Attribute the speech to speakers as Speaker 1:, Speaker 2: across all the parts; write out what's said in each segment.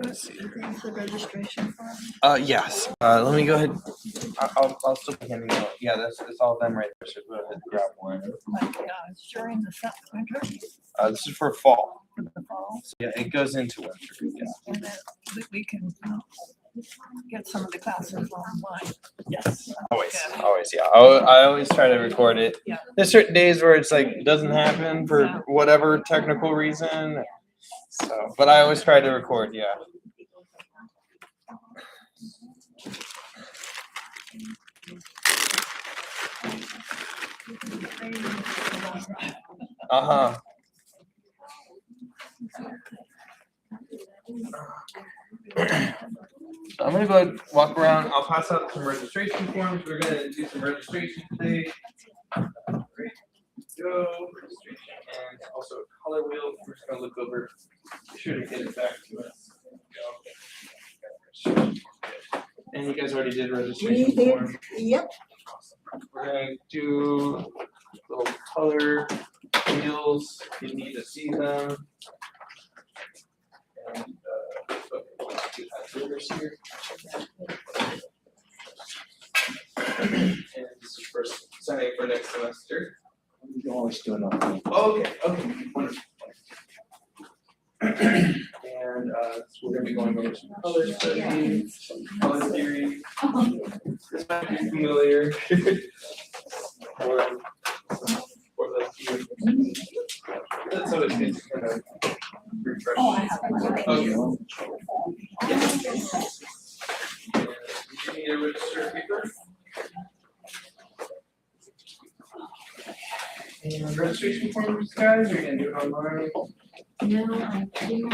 Speaker 1: The registration form?
Speaker 2: Yes. Let me go ahead. I'll still be handing out. Yeah, that's all of them right there. So go ahead and grab one.
Speaker 1: It's during the winter.
Speaker 2: This is for fall.
Speaker 1: For the fall.
Speaker 2: So, yeah, it goes into winter. Yeah.
Speaker 1: And then we can get some of the classes online. Yes.
Speaker 2: Always, yeah. I always try to record it.
Speaker 1: Yeah.
Speaker 2: There's certain days where it's like it doesn't happen for whatever technical reason. So, but I always try to record. Yeah. So I'm gonna go ahead and walk around. I'll pass out some registration forms. We're gonna do some registration today. Great. Go. Registration and also a color wheel. We're just gonna look over. Be sure to get it back to us. And you guys already did registration form?
Speaker 3: Yep.
Speaker 2: Awesome. We're gonna do little color wheels. You need to see them. And here. And this is for signing for next semester.
Speaker 4: You can always do another.
Speaker 2: Oh, okay, wonderful. And so we're going to be going over some color study, some color theory. This might be familiar for those of you. That's always good to kind of refresh. Okay. Yes. You need a register paper. And registration forms, guys, are you going to do it online?
Speaker 3: No, I do.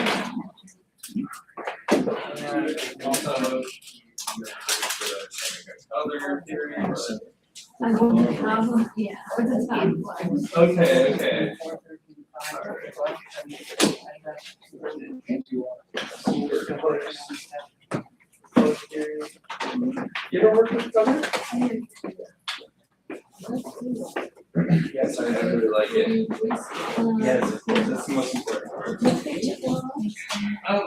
Speaker 2: And also, other theories.
Speaker 3: I won't have, yeah, or the top one.
Speaker 2: Okay. You don't work with color? Yes, I really like it. Yes, that's the most important part.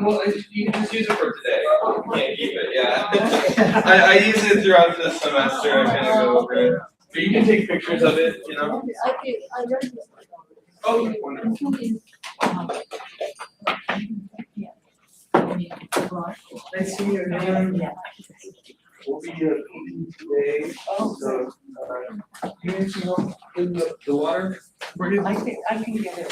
Speaker 2: Well, you can just use it for today. You can't keep it, yeah. I use it throughout the semester. I kind of go over it. But you can take pictures of it, you know? Oh, wonderful. Nice to meet you again. We'll be eating today. So, you need to know in the water?
Speaker 1: I can get it.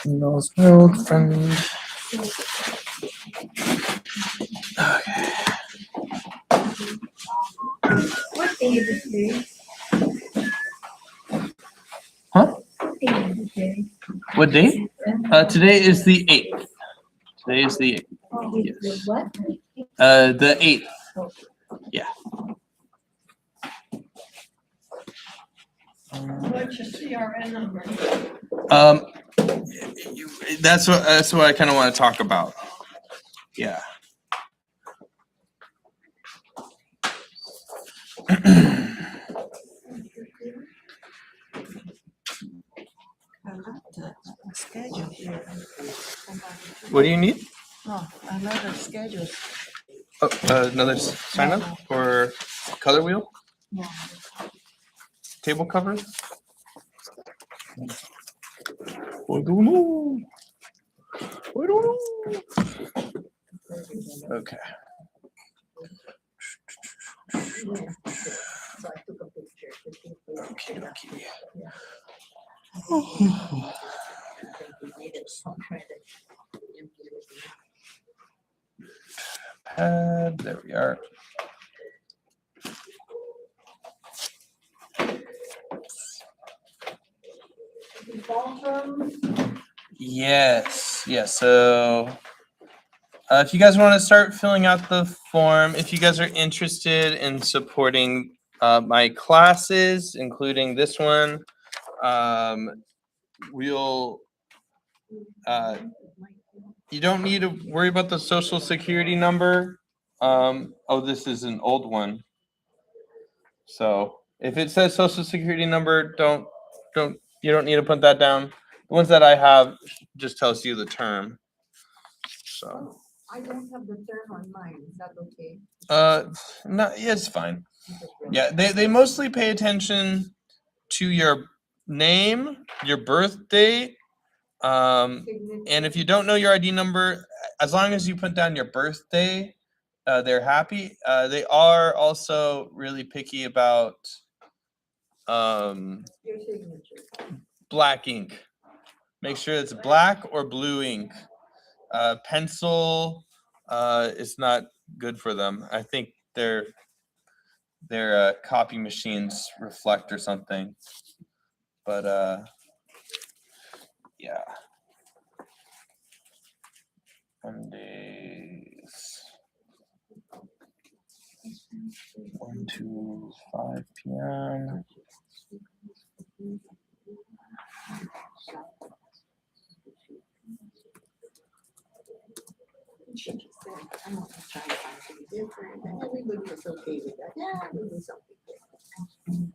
Speaker 2: Nose world friend. Okay.
Speaker 3: What day is it today?
Speaker 2: Huh?
Speaker 3: What day is it today?
Speaker 2: What date? Today is the 8th. Today is the 8th.
Speaker 3: Oh,
Speaker 2: Yes.
Speaker 3: what?
Speaker 2: The 8th. Yeah.
Speaker 1: What's your CRN number?
Speaker 2: That's what I kind of want to talk about. Yeah.
Speaker 1: Schedule here.
Speaker 2: What do you need?
Speaker 1: Oh, another schedule.
Speaker 2: Oh, another sign up for color wheel?
Speaker 1: Yeah.
Speaker 2: Table cover? I don't know. Okay. Okay. Pad, there we are. Yes. So if you guys want to start filling out the form, if you guys are interested in supporting my classes, including this one, you don't need to worry about the social security number. Oh, this is an old one. So If it says social security number, you don't need to put that down. The ones that I have just tells you the term. So
Speaker 3: I don't have the term on mine, is that okay?
Speaker 2: no, yeah, it's fine. Yeah, they mostly pay attention to your name, your birth date, and if you don't know your ID number, as long as you put down your birthday, they're happy. They are also really picky about
Speaker 3: Your signature.
Speaker 2: black ink. Make sure it's black or blue ink. Pencil is not good for them. I think their copy machines reflect or something. But yeah. Mondays. 1 to 5 p.m.
Speaker 3: She just said, I'm not trying to find something different, and everybody was okay with that, yeah, we do something different.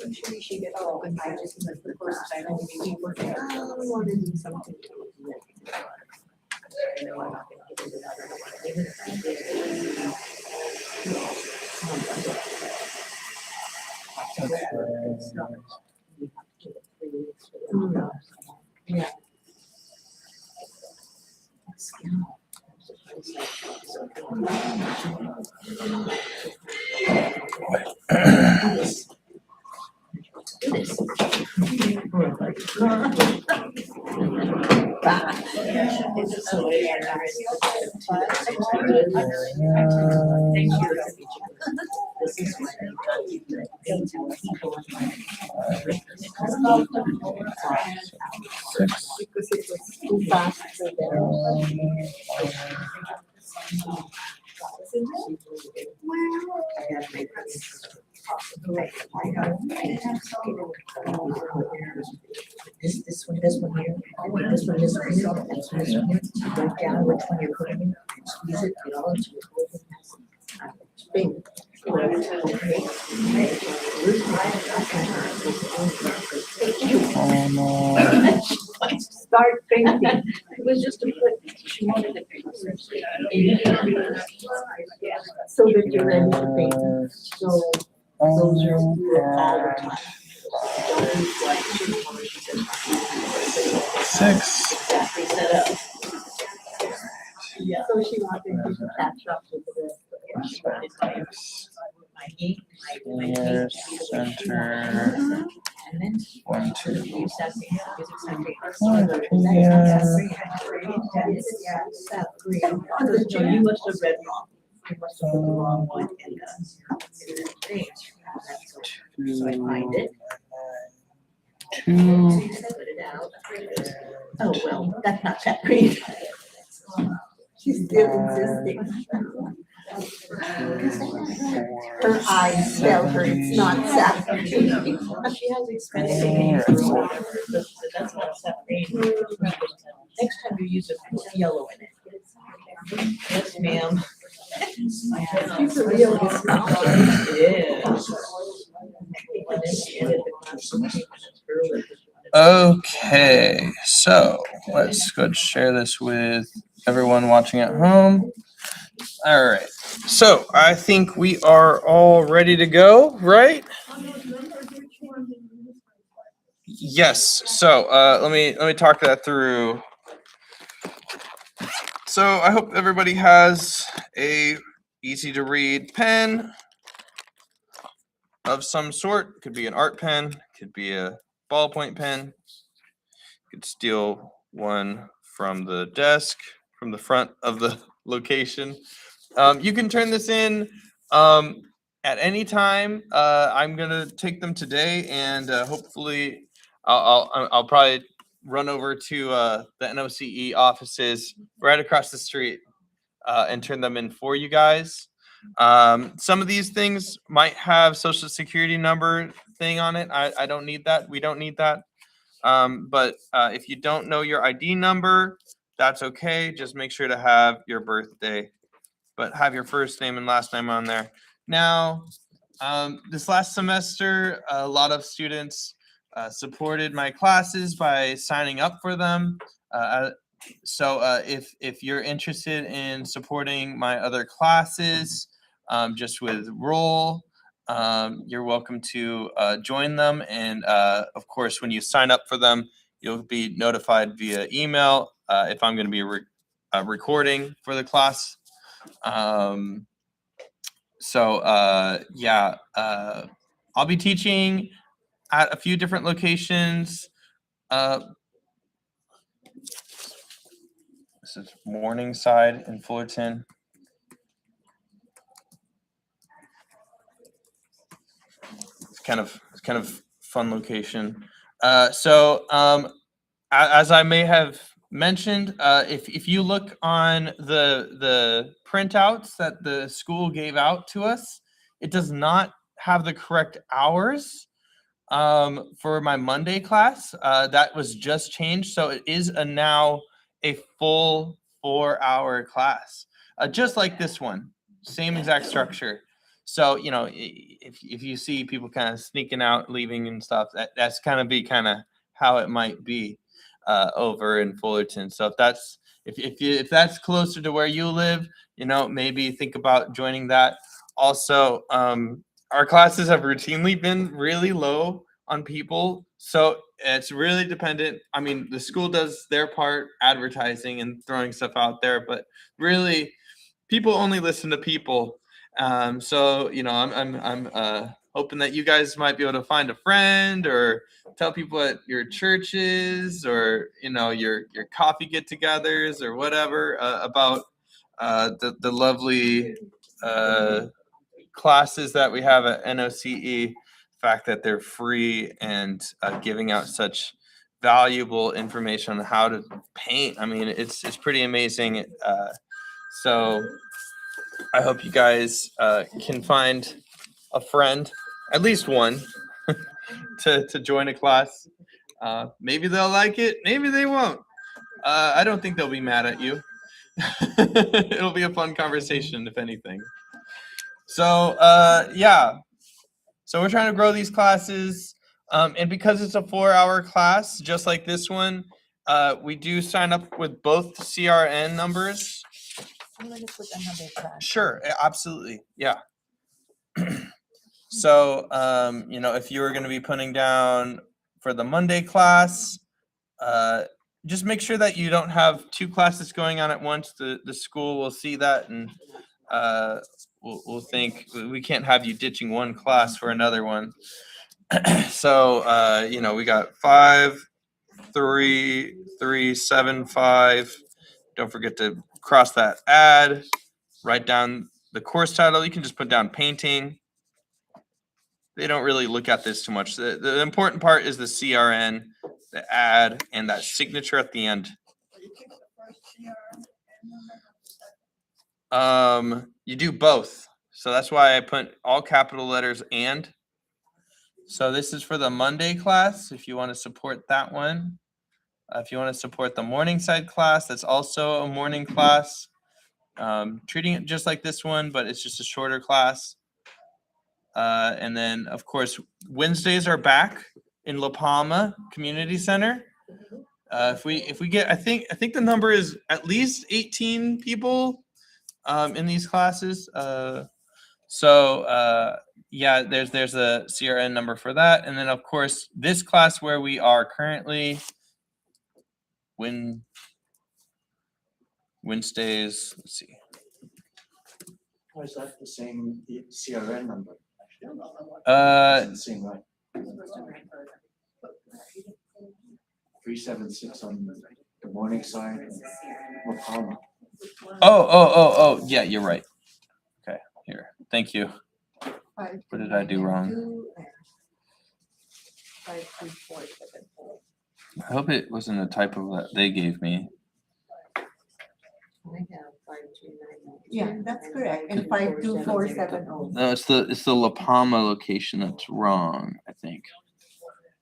Speaker 3: Usually she gets open by just like the first time, and we were like, oh, we want to do something. No, I'm not gonna give it that, I don't wanna give it that. Yeah. Because it was too fast for them. This one here, this one, here, this one here, this one here, break down which one you're putting in, squeeze it, get all into your golden bing. Start painting. It was just a put, she wanted to paint. So that you're ready to paint. So those are good all the time. Don't use like two colors, she said.
Speaker 2: 6.
Speaker 3: Exactly set up. Yeah. So she wanted to catch up with the rest. Yeah, she wanted my ink, my
Speaker 2: Center.
Speaker 3: and then
Speaker 2: 1, 2.
Speaker 3: use that music center. You must have read wrong. You must have put the wrong one in the thing. So I find it.
Speaker 2: 2.
Speaker 3: Put it out. Oh, well, that's not that green. She's still insisting. Her eyes tell her it's not sap. She has expensive names for a while, but she said, that's not sap green. Next time you use it, put yellow in it. Yes, ma'am. She's a real
Speaker 2: Okay, so let's go and share this with everyone watching at home. All right, so I think we are all ready to go, right? Yes. So let me talk that through. So I hope everybody has a easy to read pen of some sort. Could be an art pen, could be a ballpoint pen. You could steal one from the desk, from the front of the location. You can turn this in at any time. I'm gonna take them today, and hopefully, I'll probably run over to the NOCE offices right across the street and turn them in for you guys. Some of these things might have social security number thing on it. I don't need that. We don't need that. But if you don't know your ID number, that's okay. Just make sure to have your birthday, but have your first name and last name on there. Now, this last semester, a lot of students supported my classes by signing up for them. So if you're interested in supporting my other classes, just with roll, you're welcome to join them. And of course, when you sign up for them, you'll be notified via email if I'm going to be recording for the class. Yeah, I'll be teaching at a few different locations. This is Morningside in Fullerton. It's kind of fun location. As I may have mentioned, if you look on the printouts that the school gave out to us, it does not have the correct hours for my Monday class. That was just changed, so it is now a full 4-hour class, just like this one, same exact structure. So if you see people kind of sneaking out, leaving and stuff, that's kind of how it might be over in Fullerton. So if that's closer to where you live, maybe think about joining that. Also, our classes have routinely been really low on people, so it's really dependent. I mean, the school does their part, advertising and throwing stuff out there, but really, people only listen to people. So I'm hoping that you guys might be able to find a friend or tell people at your churches or your coffee get-togethers or whatever about the lovely classes that we have at NOCE. Fact that they're free and giving out such valuable information on how to paint. I mean, it's pretty amazing. So I hope you guys can find a friend, at least one, to join a class. Maybe they'll like it, maybe they won't. I don't think they'll be mad at you. It'll be a fun conversation, if anything. So yeah, so we're trying to grow these classes, and because it's a 4-hour class, just like this one, we do sign up with both CRN numbers.
Speaker 3: I'm gonna put another class.
Speaker 2: Sure, absolutely, yeah. So, if you were going to be putting down for the Monday class, just make sure that you don't have 2 classes going on at once. The school will see that and we'll think we can't have you ditching one class for another one. So, we got 5, 3, 3, 7, 5. Don't forget to cross that add, write down the course title. You can just put down painting. They don't really look at this too much. The important part is the CRN, the add, and that signature at the end. You do both. So that's why I put all capital letters and. So this is for the Monday class, if you want to support that one. If you want to support the Morningside class, that's also a morning class. Treating it just like this one, but it's just a shorter class. And then, of course, Wednesdays are back in La Palma Community Center. If we get, I think the number is at least 18 people in these classes. Yeah, there's a CRN number for that, and then of course this class where we are currently, Wednesdays. Let's see.
Speaker 4: Or is that the same CRN number? It's the same, right? 376 on the Morningside and La Palma.
Speaker 2: Oh, yeah, you're right. Okay, here. Thank you. What did I do wrong?
Speaker 3: 5, 3, 4, 7, 4.
Speaker 2: I hope it wasn't a typo that they gave me.
Speaker 3: I have 5, 2, 9.
Speaker 5: Yeah, that's correct. And 52470.
Speaker 2: No, it's the La Palma location that's wrong, I think.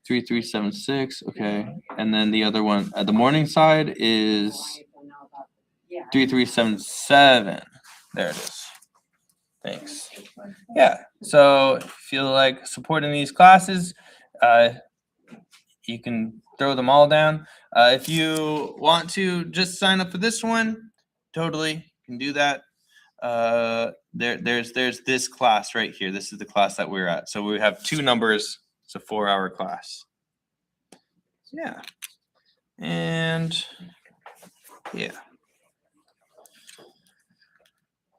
Speaker 2: 3376. Okay, and then the other one at the morning side is 3377. There it is. Thanks. Yeah. So if you feel like supporting these classes, you can throw them all down. If you want to just sign up for this one, totally can do that. There's this class right here. This is the class that we're at. So we have 2 numbers. It's a 4-hour class. Yeah. And yeah.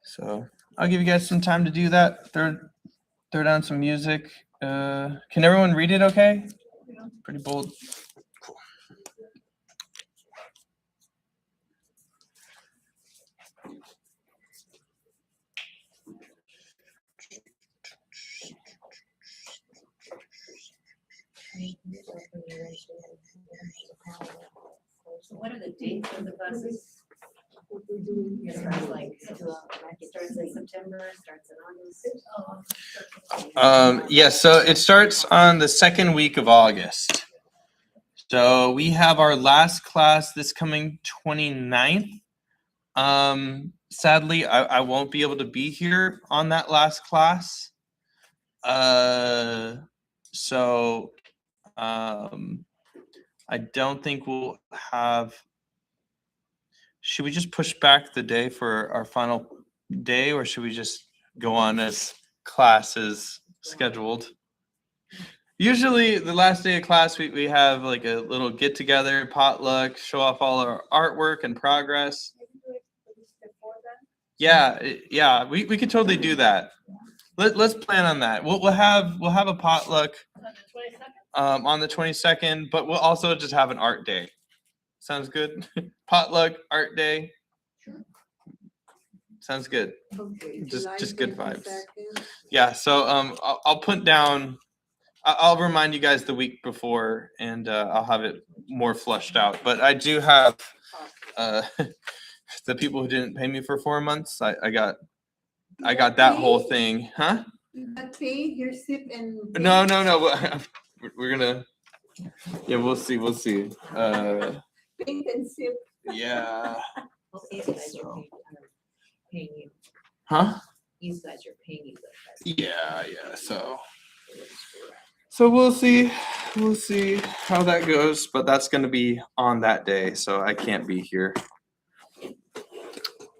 Speaker 2: So I'll give you guys some time to do that. Throw down some music. Can everyone read it okay? Pretty bold. Cool.
Speaker 5: So what are the dates of the classes? It starts like, it starts in September, starts in August.
Speaker 2: Yeah, so it starts on the 2nd week of August. So we have our last class this coming 29th. Sadly, I won't be able to be here on that last class. So I don't think we'll have. Should we just push back the day for our final day, or should we just go on as classes scheduled? Usually the last day of class, we have like a little get together, potluck, show off all our artwork and progress. Yeah, yeah, we could totally do that. Let's plan on that. We'll have a potluck on the 22nd, but we'll also just have an art day. Sounds good. Potluck, art day. Sounds good.
Speaker 6: Okay,
Speaker 2: Just good
Speaker 6: July
Speaker 2: vibes.
Speaker 6: 22nd.
Speaker 2: Yeah. So I'll put down. I'll remind you guys the week before, and I'll have it more fleshed out. But I do have the people who didn't pay me for 4 months. I got that whole thing, huh?
Speaker 6: You got paid your sip and.
Speaker 2: No. We're gonna. Yeah, we'll see.
Speaker 6: Paint and sip.
Speaker 2: Yeah.
Speaker 5: Well, these guys are paying you.
Speaker 2: Huh?
Speaker 5: These guys are paying you.
Speaker 2: Yeah. So we'll see how that goes, but that's gonna be on that day, so I can't be here.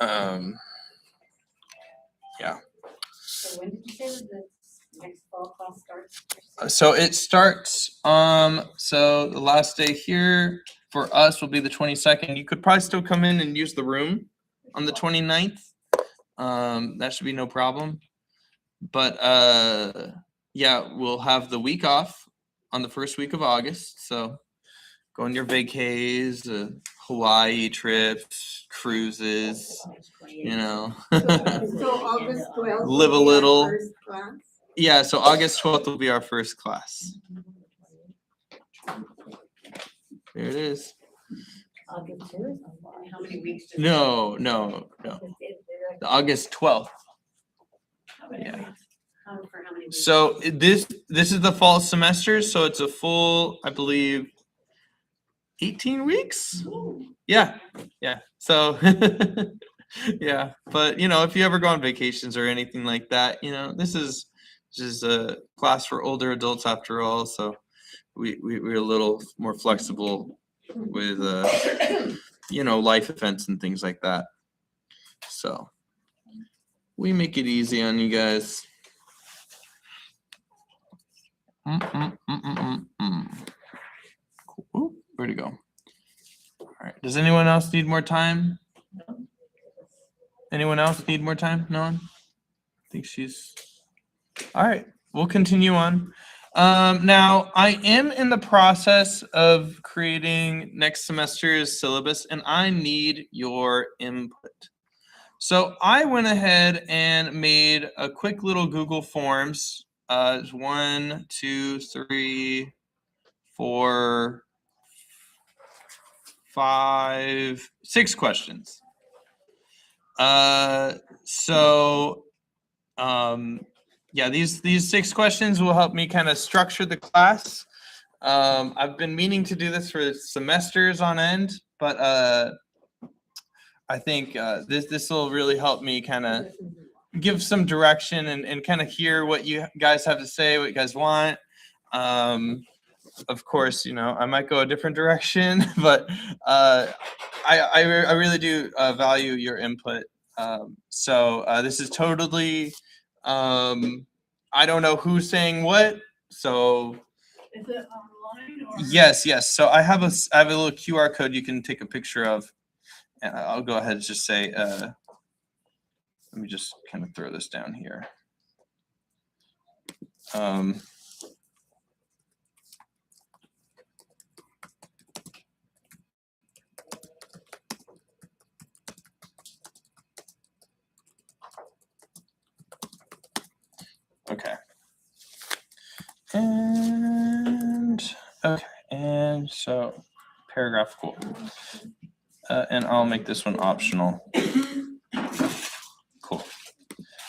Speaker 2: Yeah.
Speaker 5: So when did you say that the next fall class starts?
Speaker 2: So it starts. So the last day here for us will be the 22nd. You could probably still come in and use the room on the 29th. That should be no problem. But yeah, we'll have the week off on the 1st week of August. So go on your vacays, Hawaii trips, cruises, you know.
Speaker 6: So August 12th.
Speaker 2: Live a
Speaker 6: will be our
Speaker 2: little.
Speaker 6: first class.
Speaker 2: Yeah, so August 12th will be our first class. There it is.
Speaker 5: August 2nd? How many weeks?
Speaker 2: No. The August 12th. Yeah.
Speaker 5: For how many weeks?
Speaker 2: So this is the fall semester, so it's a full, I believe, 18 weeks. Yeah. So yeah, but if you ever go on vacations or anything like that, this is just a class for older adults after all. So we're a little more flexible with life events and things like that. So we make it easy on you guys. Cool. Where'd it go? All right. Does anyone else need more time? Anyone else need more time? No one? I think she's. All right. We'll continue on. Now, I am in the process of creating next semester's syllabus, and I need your input. So I went ahead and made a quick little Google Forms. 1, 2, 3, 4, 5, 6 questions. Yeah, these 6 questions will help me kind of structure the class.
Speaker 7: I've been meaning to do this for semesters on end, but I think this will really help me kind of give some direction and kind of hear what you guys have to say, what you guys want. Of course, I might go a different direction, but I really do value your input. So this is totally, I don't know who's saying what, so.
Speaker 1: Is it online or?
Speaker 7: Yes. So I have a little QR code you can take a picture of. And I'll go ahead and just say, let me just kind of throw this down here. Okay. And so paragraph, cool. And I'll make this one optional. Cool.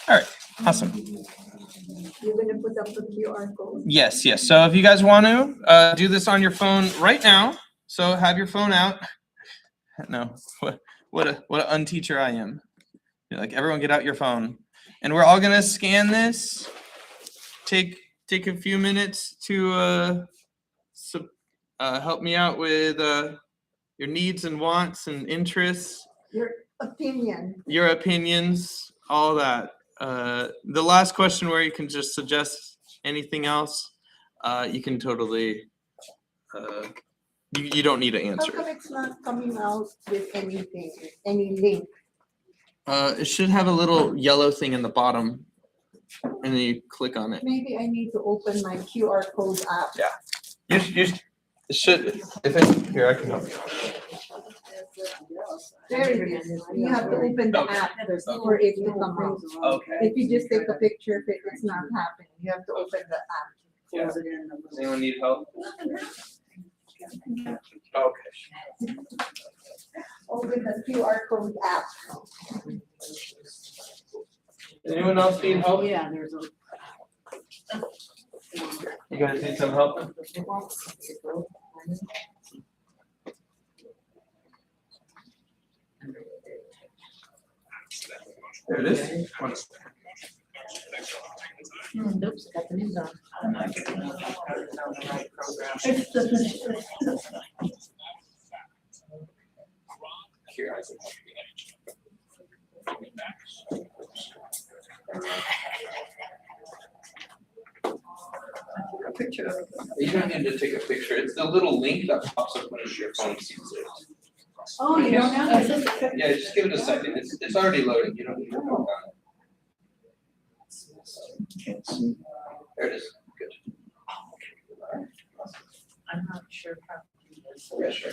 Speaker 7: All right, awesome.
Speaker 6: You're gonna put up the QR code.
Speaker 7: Yes. So if you guys want to do this on your phone right now, so have your phone out. No, what an unteacher I am. You're like, everyone get out your phone. And we're all gonna scan this. Take a few minutes to help me out with your needs and wants and interests.
Speaker 6: Your opinion.
Speaker 7: Your opinions, all that. The last question where you can just suggest anything else, you can totally, you don't need to
Speaker 6: How
Speaker 7: answer.
Speaker 6: come it's not coming out with anything, any link?
Speaker 7: It should have a little yellow thing in the bottom, and then you click on it.
Speaker 6: Maybe I need to open my QR code app.
Speaker 7: It should, here, I can help you.
Speaker 6: There it is. You have to open the app for it to come out.
Speaker 7: Okay.
Speaker 6: If you just take a picture of it, it's not happening. You have to open the app.
Speaker 7: Yeah. Does anyone need help? Okay.
Speaker 6: Open the QR code app.
Speaker 7: Does anyone else need help?
Speaker 3: Yeah, there's a.
Speaker 7: You guys need some help? There it is.
Speaker 3: Oops, got the news on.
Speaker 1: It's the.
Speaker 7: Here, I can
Speaker 1: A picture of it.
Speaker 7: You don't need to take a picture. It's the little link that pops up when your phone sees it.
Speaker 1: Oh, you don't have it?
Speaker 7: Yeah, just give it a second. It's already loading. You don't need to click on it. There it is. Good.
Speaker 3: I'm not sure how.
Speaker 7: Yeah, sure.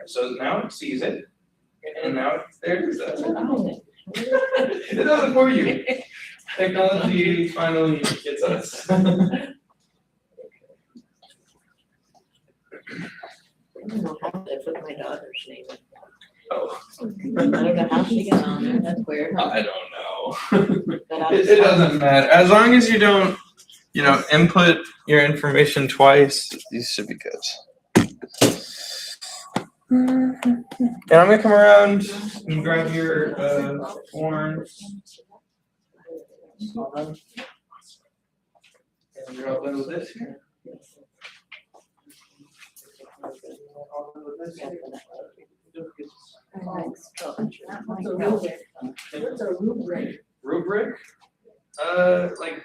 Speaker 7: So now it sees it, and now there it is. It does it for you. Technology finally gets us.
Speaker 3: I don't know how to put my daughter's name in.
Speaker 7: Oh,
Speaker 3: I don't know how she got on there, that's weird.
Speaker 7: I don't know.
Speaker 3: But I
Speaker 7: It doesn't matter. As long as you don't, input your information twice, these should be good. And I'm gonna come around and grab your forms. And you're all done with this here? All done with this here?
Speaker 3: What's a rubric?
Speaker 7: Rubric? Like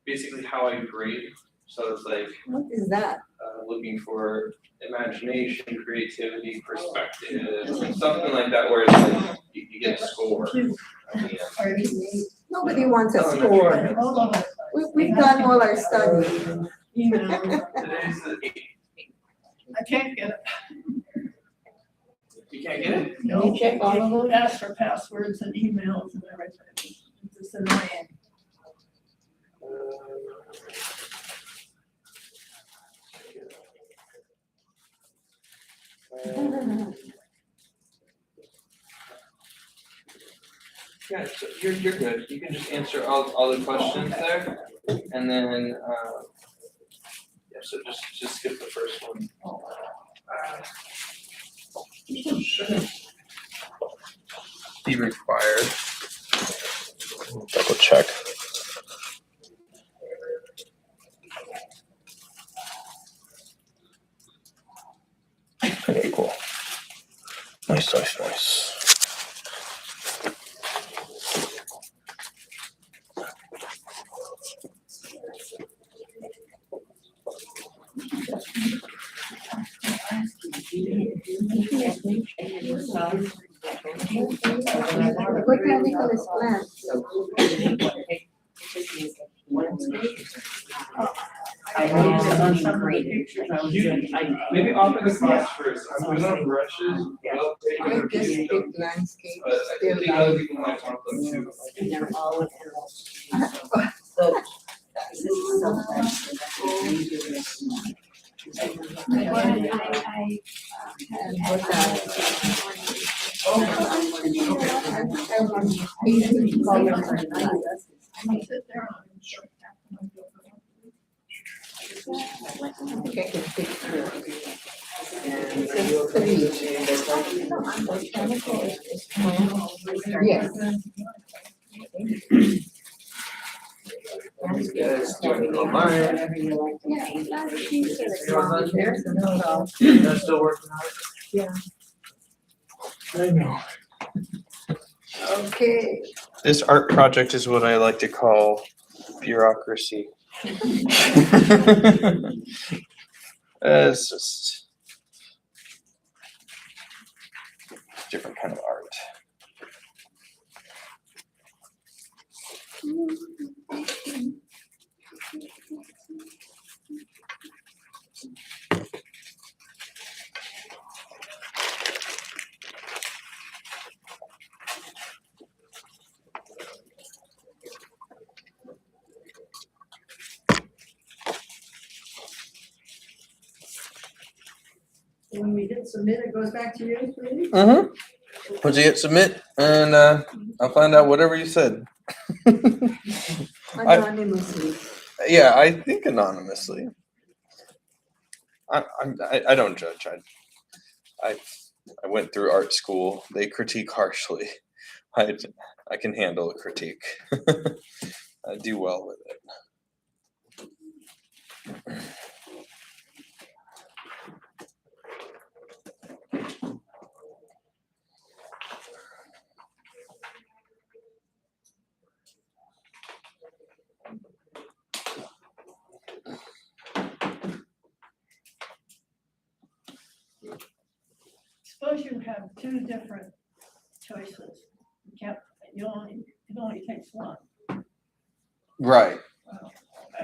Speaker 7: basically how I grade. So it's like
Speaker 6: What is that?
Speaker 7: looking for imagination, creativity, perspective, something like that, where it's like you get a score. at the end.
Speaker 6: Nobody wants a score.
Speaker 1: Hold on.
Speaker 6: We've done all our study.
Speaker 1: Email.
Speaker 7: Today's the 8th.
Speaker 1: I can't get it.
Speaker 7: You can't get it?
Speaker 1: No,
Speaker 3: Can you check all of them?
Speaker 1: ask for passwords and emails and everything. It's just annoying.
Speaker 7: Yeah, so you're good. You can just answer all the questions there, and then
Speaker 2: so just skip the first one.
Speaker 7: Be required. Double check. Okay, cool. Nice.
Speaker 6: What kind of Nicholas plant?
Speaker 2: Maybe offer the class first. I'm gonna brushes. I'll take
Speaker 6: I
Speaker 2: it.
Speaker 6: just pick landscape,
Speaker 2: But I
Speaker 6: still
Speaker 2: think other
Speaker 6: life.
Speaker 2: people might want them too.
Speaker 3: They're all of girls. So this is so much.
Speaker 6: And what that. I think I can pick through. It says 3. Yes.
Speaker 2: Yes, doing it online. That's still working on it.
Speaker 6: Yeah.
Speaker 2: I know.
Speaker 6: Okay.
Speaker 7: This art project is what I like to call bureaucracy. It's just different kind of art.
Speaker 6: When we hit submit, it goes back to you, please?
Speaker 7: Once you hit submit, and I'll find out whatever you said.
Speaker 6: Anonymously.
Speaker 7: Yeah, I think anonymously. I don't judge. I went through art school. They critique harshly. I can handle a critique. I do well with it.
Speaker 1: Suppose you have two different choices. It only takes one.
Speaker 7: Right.
Speaker 1: Well,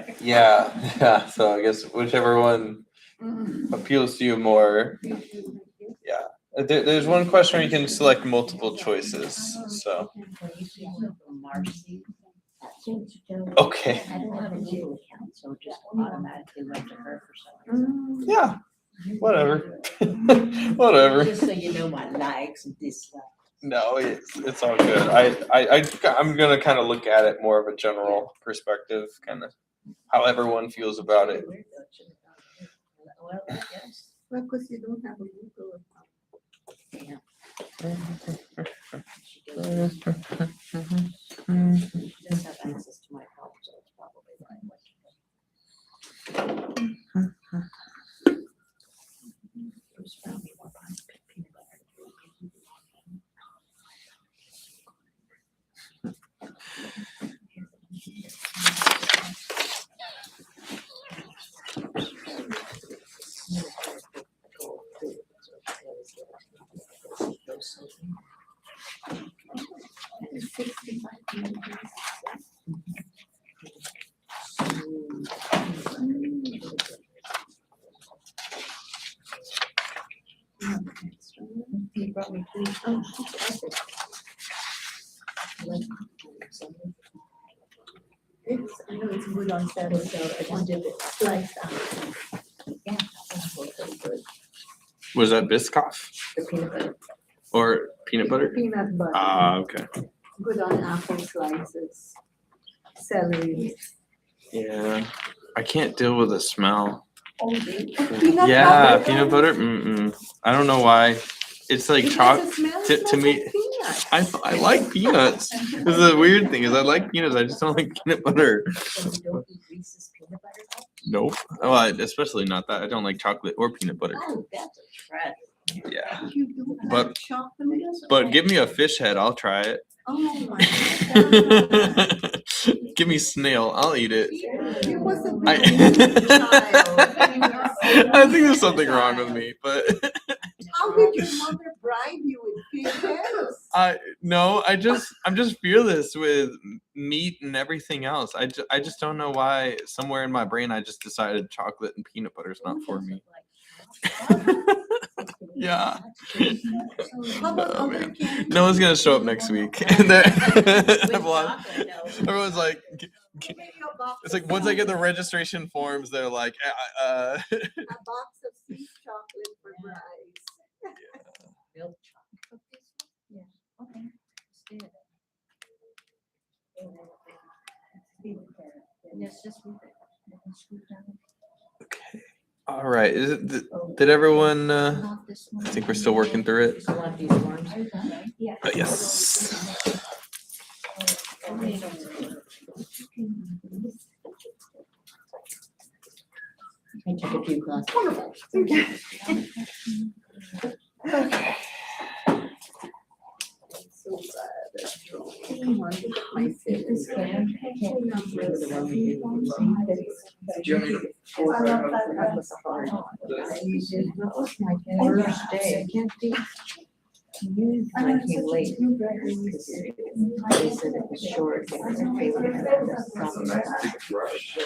Speaker 1: okay.
Speaker 7: Yeah. So I guess whichever one appeals to you more. Yeah. There's one question where you can select multiple choices. So. Okay.
Speaker 3: I don't have a Google account, so it just automatically went to her for some reason.
Speaker 7: Yeah. Whatever. Whatever.
Speaker 3: Just so you know my likes and dislikes.
Speaker 7: No, it's all good. I'm gonna kind of look at it more of a general perspective, kind of how everyone feels about it.
Speaker 3: Well, I guess.
Speaker 6: Well, because you don't have a Google account.
Speaker 3: She does have access to my phone, so it's probably right. Bruce found me one time, peanut butter.
Speaker 6: It's 65 minutes.
Speaker 3: He brought me food.
Speaker 6: Oh, okay. It's, I know it's good on Saturday, so I wanted it sliced out.
Speaker 3: Yeah, that's really good.
Speaker 7: Was that Biscoff
Speaker 3: The peanut butter.
Speaker 7: or peanut butter?
Speaker 6: Peanut butter.
Speaker 7: Okay.
Speaker 6: Good on apple slices, celery.
Speaker 7: Yeah, I can't deal with the smell.
Speaker 6: Peanut
Speaker 7: Yeah,
Speaker 6: butter?
Speaker 7: peanut butter. Mm-mm. I don't know why. It's like
Speaker 6: It
Speaker 7: chocolate.
Speaker 6: doesn't smell,
Speaker 7: to
Speaker 6: it smells
Speaker 7: me-
Speaker 6: like peanuts.
Speaker 7: I like peanuts. This is the weird thing is I like peanuts. I just don't like peanut butter.
Speaker 3: So you don't eat Reese's peanut butter though?
Speaker 7: Nope. Well, especially not that. I don't like chocolate or peanut butter.
Speaker 3: Oh, that's a treasure.
Speaker 7: Yeah.
Speaker 6: You don't
Speaker 7: But-
Speaker 6: like chocolate?
Speaker 7: But give me a fish head, I'll try it.
Speaker 6: Oh my God.
Speaker 7: Give me snail, I'll eat it.
Speaker 6: You was a
Speaker 7: I
Speaker 6: big child.
Speaker 7: I think there's something wrong with me, but
Speaker 6: How did your mother bribe you with fish heads?
Speaker 7: I'm just fearless with meat and everything else. I just don't know why somewhere in my brain I just decided chocolate and peanut butter is not for me. Yeah.
Speaker 6: How about
Speaker 7: Oh,
Speaker 6: other
Speaker 7: man.
Speaker 6: candy?
Speaker 7: No one's gonna show up next week. And everyone's like,
Speaker 6: Maybe a box
Speaker 7: it's
Speaker 6: of
Speaker 7: like once I get the
Speaker 6: sea-
Speaker 7: registration forms, they're like,
Speaker 6: a box of sea chocolate for brides.
Speaker 3: Milk chocolate. Yeah, okay. Stay with it. And it's just leave it. You can scoop down.
Speaker 7: okay. All right. Is it? Did everyone?
Speaker 3: Not this one.
Speaker 7: I think we're still working through it.
Speaker 3: I want these worms.
Speaker 5: Yeah.
Speaker 7: Yes.
Speaker 3: I took a few classes.
Speaker 6: Wonderful. Okay. So glad. My savings.
Speaker 2: Do you want me to forward that out?
Speaker 6: That was hard.
Speaker 3: That was my first day. I came late. They said it was short. They were failing at the
Speaker 2: That's a nice big brush.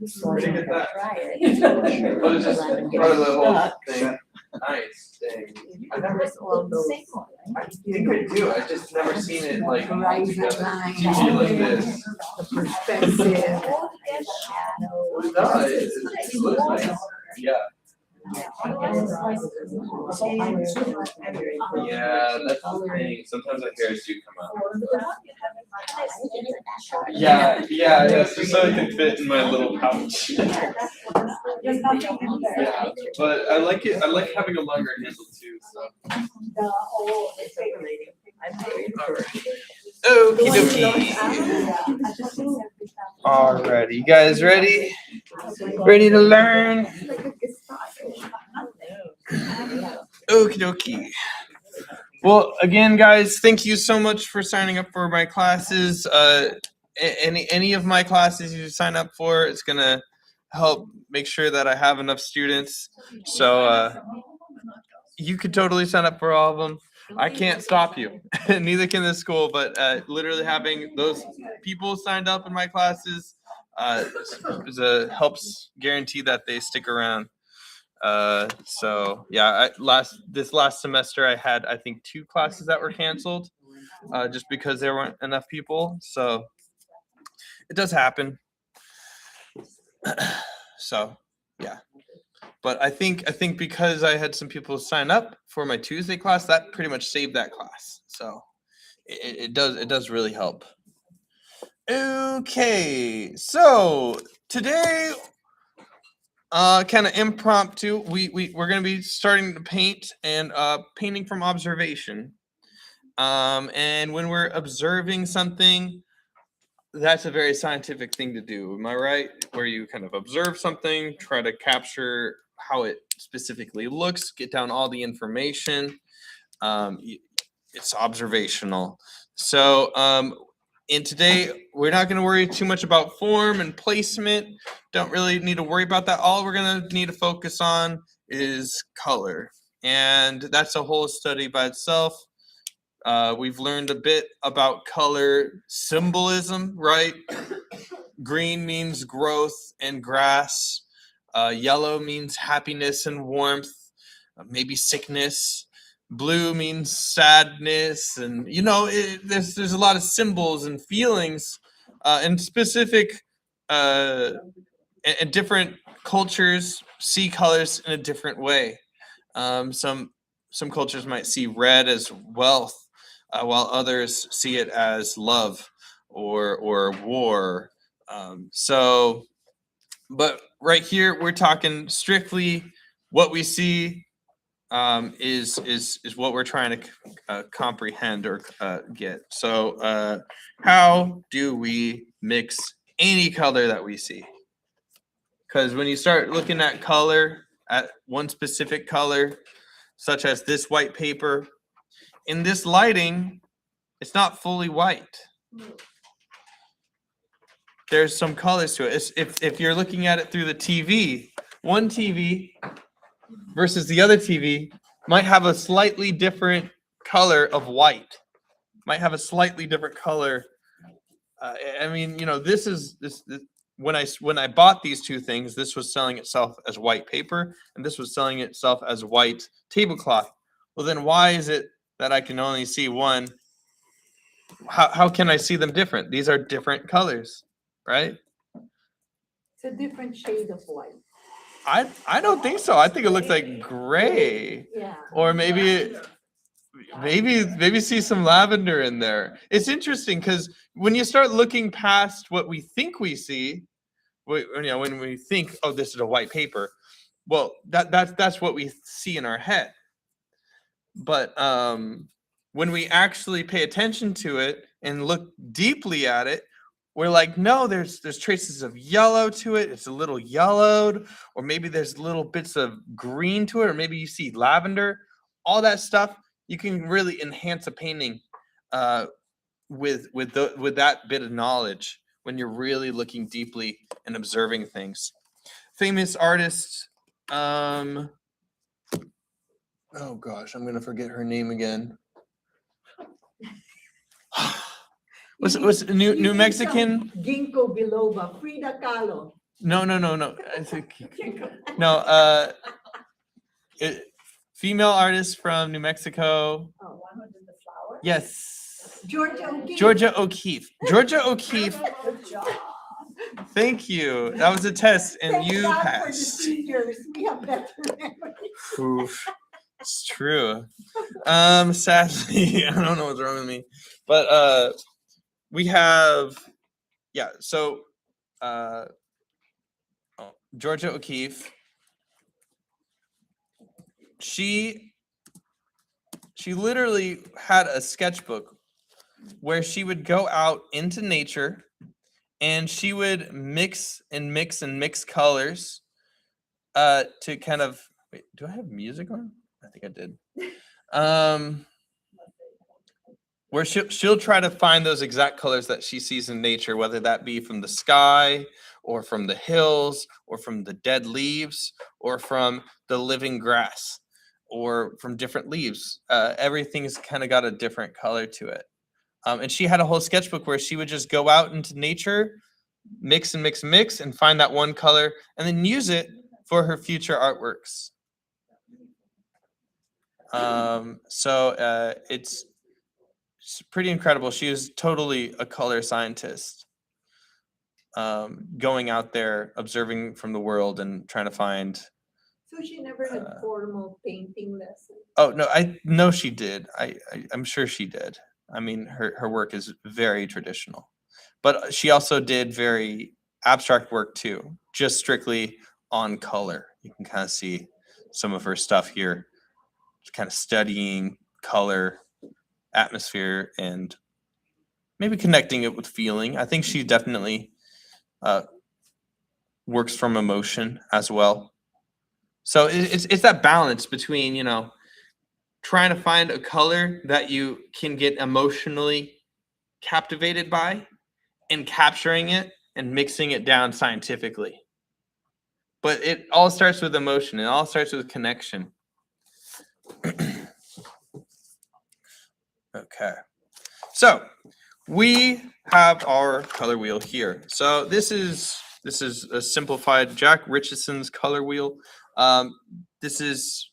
Speaker 3: So
Speaker 2: Where'd you
Speaker 3: I
Speaker 2: get that?
Speaker 3: try it.
Speaker 2: Oh, it's just part of the whole thing. Nice thing. I never, I think I do, I just never seen it like
Speaker 6: Horizon
Speaker 2: together.
Speaker 6: line.
Speaker 2: Usually like this.
Speaker 6: The perspective.
Speaker 2: Well, it does, it looks nice. Yeah. Yeah, that's the thing, sometimes the hairs do come out. Yeah, just so it can fit in my little pouch. Yeah, but I like it, I like having a longer handle too, so. Okie dokie. Alrighty, you guys ready? Ready to learn? Okie dokie. Well, again, guys, thank you so much for signing up for my classes. Any of my classes you sign up for, it's gonna help make sure that I have enough students. So you could totally sign up for all of them. I can't stop you. Neither can the school, but literally having those people signed up in my classes helps guarantee that they stick around. So yeah, this last semester I had I think 2 classes that were canceled just because there weren't enough people. So it does happen. So yeah. But I think because I had some people sign up for my Tuesday class, that pretty much saved that class. So it does really help. Okay, so today, kind of impromptu, we're gonna be starting to paint and painting from observation. And when we're observing something, that's a very scientific thing to do. Am I right? Where you kind of observe something, try to capture how it specifically looks, get down all the information. It's observational. So, and today we're not going to worry too much about form and placement. Don't really need to worry about that. All we're going to need to focus on is color. And that's a whole study by itself. We've learned a bit about color symbolism, right? Green means growth and grass. Yellow means happiness and warmth, maybe sickness. Blue means sadness, and there's a lot of symbols and feelings, and specific, and different cultures see colors in a different way. Some cultures might see red as wealth, while others see it as love or war. But
Speaker 7: right here, we're talking strictly what we see is what we're trying to comprehend or get. So how do we mix any color that we see? Because when you start looking at color, at one specific color, such as this white paper, in this lighting, it's not fully white. There's some colors to it. If you're looking at it through the TV, one TV versus the other TV might have a slightly different color of white, might have a slightly different color. I mean, you know, this when I bought these two things, this was selling itself as white paper, and this was selling itself as white tablecloth. Well, then why is it that I can only see one? How can I see them different? These are different colors, right?
Speaker 6: It's a different shade of white.
Speaker 7: I don't think so. I think it looks like gray,
Speaker 6: Yeah.
Speaker 7: or maybe see some lavender in there. It's interesting because when you start looking past what we think we see, when we think, oh, this is a white paper, well, that's what we see in our head. But when we actually pay attention to it and look deeply at it, we're like, no, there's traces of yellow to it. It's a little yellowed, or maybe there's little bits of green to it, or maybe you see lavender. All that stuff, you can really enhance a painting with that bit of knowledge when you're really looking deeply and observing things. Famous artists. Oh gosh, I'm gonna forget her name again. Was New Mexican?
Speaker 6: Ginkgo biloba, Frida Kahlo.
Speaker 7: No. I think no. Female artist from New Mexico.
Speaker 6: Oh,
Speaker 1: One who did the flower.
Speaker 7: Yes.
Speaker 6: Georgia O'Keeffe.
Speaker 7: Georgia O'Keeffe. Georgia O'Keeffe.
Speaker 1: Good job.
Speaker 7: Thank you. That was a test, and
Speaker 6: Thank
Speaker 7: you
Speaker 6: God for the
Speaker 7: passed.
Speaker 6: seniors. We have better memory.
Speaker 7: Oof. It's true. Sadly, I don't know what's wrong with me, but we have, yeah. So, Georgia O'Keeffe. She literally had a sketchbook where she would go out into nature and she would mix colors to kind of, wait, do I have music on? I think I did. Where she'll try to find those exact colors that she sees in nature, whether that be from the sky or from the hills or from the dead leaves or from the living grass or from different leaves. Everything's kind of got a different color to it. And she had a whole sketchbook where she would just go out into nature, mix and find that one color and then use it for her future artworks. So it's pretty incredible. She is totally a color scientist, going out there, observing from the world and trying to find.
Speaker 6: So she never had formal painting lessons.
Speaker 7: Oh, no, I know she did. I'm sure she did. I mean, her work is very traditional, but she also did very abstract work too, just strictly on color. You can kind of see some of her stuff here, kind of studying color, atmosphere, and maybe connecting it with feeling. I think she definitely works from emotion as well. So it's that balance between, you know, trying to find a color that you can get emotionally captivated by and capturing it and mixing it down scientifically. But it all starts with emotion. It all starts with connection. Okay. So we have our color wheel here. So this is a simplified Jack Richardson's color wheel. This is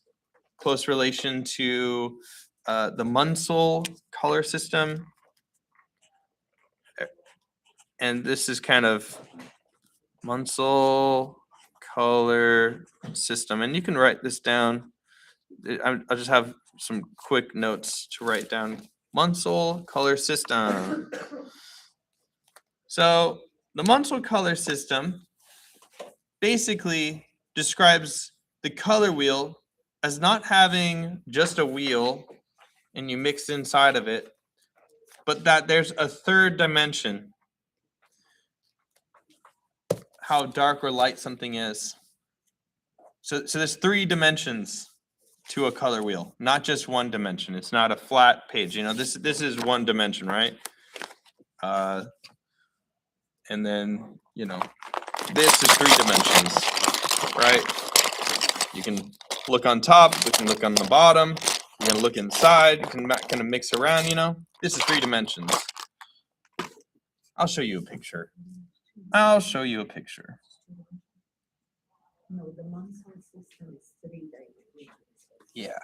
Speaker 7: close relation to the Munsell color system. And this is kind of Munsell color system. And you can write this down. I'll just have some quick notes to write down. Munsell color system. So the Munsell color system basically describes the color wheel as not having just a wheel and you mix inside of it, but that there's a third dimension. How dark or light something is. So there's 3 dimensions to a color wheel, not just one dimension. It's not a flat page. You know, this is one dimension, right? And then, you know, this is 3 dimensions, right? You can look on top, you can look on the bottom, you can look inside, you can kind of mix around, you know? This is 3 dimensions. I'll show you a picture. I'll show you a picture.
Speaker 6: No, the monsoon system is 3 dimensions.
Speaker 7: Yeah.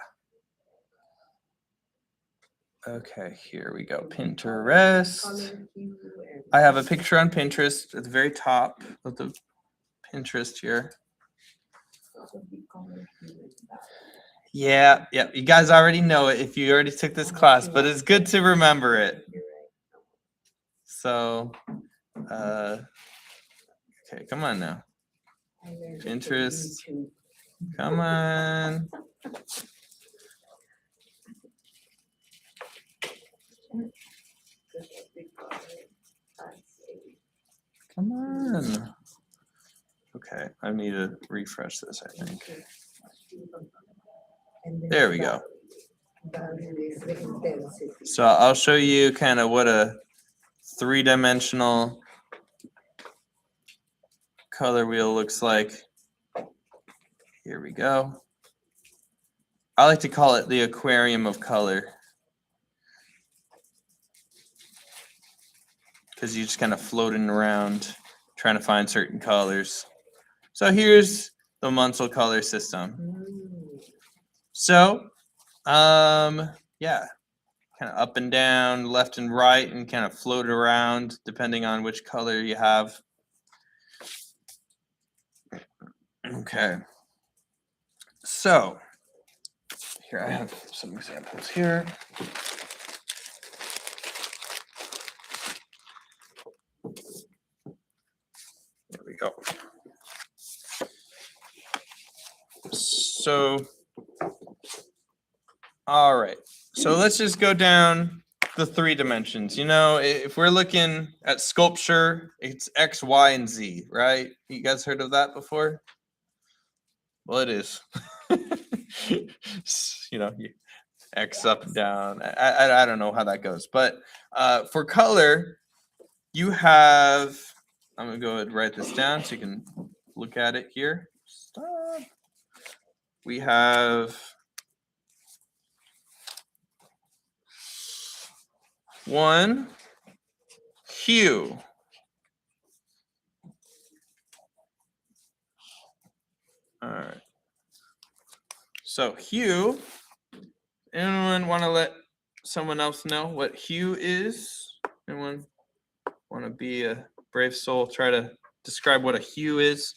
Speaker 7: Okay, here we go. Pinterest.
Speaker 6: Color, hue, and
Speaker 7: I have a picture on Pinterest at the very top of the Pinterest here.
Speaker 6: also the color, hue, and value.
Speaker 7: Yeah, you guys already know it if you already took this class, but it's good to remember it.
Speaker 6: You're
Speaker 7: So, okay, come on now.
Speaker 6: right. I learned it from
Speaker 7: Pinterest.
Speaker 6: YouTube.
Speaker 7: Come on.
Speaker 6: Because of the color, I say.
Speaker 7: Come on. Okay, I need to refresh this, I think.
Speaker 6: And then
Speaker 7: There we go.
Speaker 6: value is the intensity.
Speaker 7: So I'll show you kind of what a 3-dimensional color wheel looks like. Here we go. I like to call it the aquarium of color, because you're just kind of floating around trying to find certain colors. So here's the Munsell color system.
Speaker 6: Mm.
Speaker 7: So, yeah, kind of up and down, left and right, and kind of float around depending on which color you have. Okay. So, here I have some examples here. There we go. So, all right. So let's just go down the 3 dimensions. You know, if we're looking at sculpture, it's X, Y, and Z, right? You guys heard of that before? Well, it is. You know, X up and down. I don't know how that goes, but for color, you have. I'm gonna go ahead and write this down so you can look at it here. Stop. We have 1 hue. All right. So hue. Anyone want to let someone else know what hue is? Anyone want to be a brave soul? Try to describe what a hue is.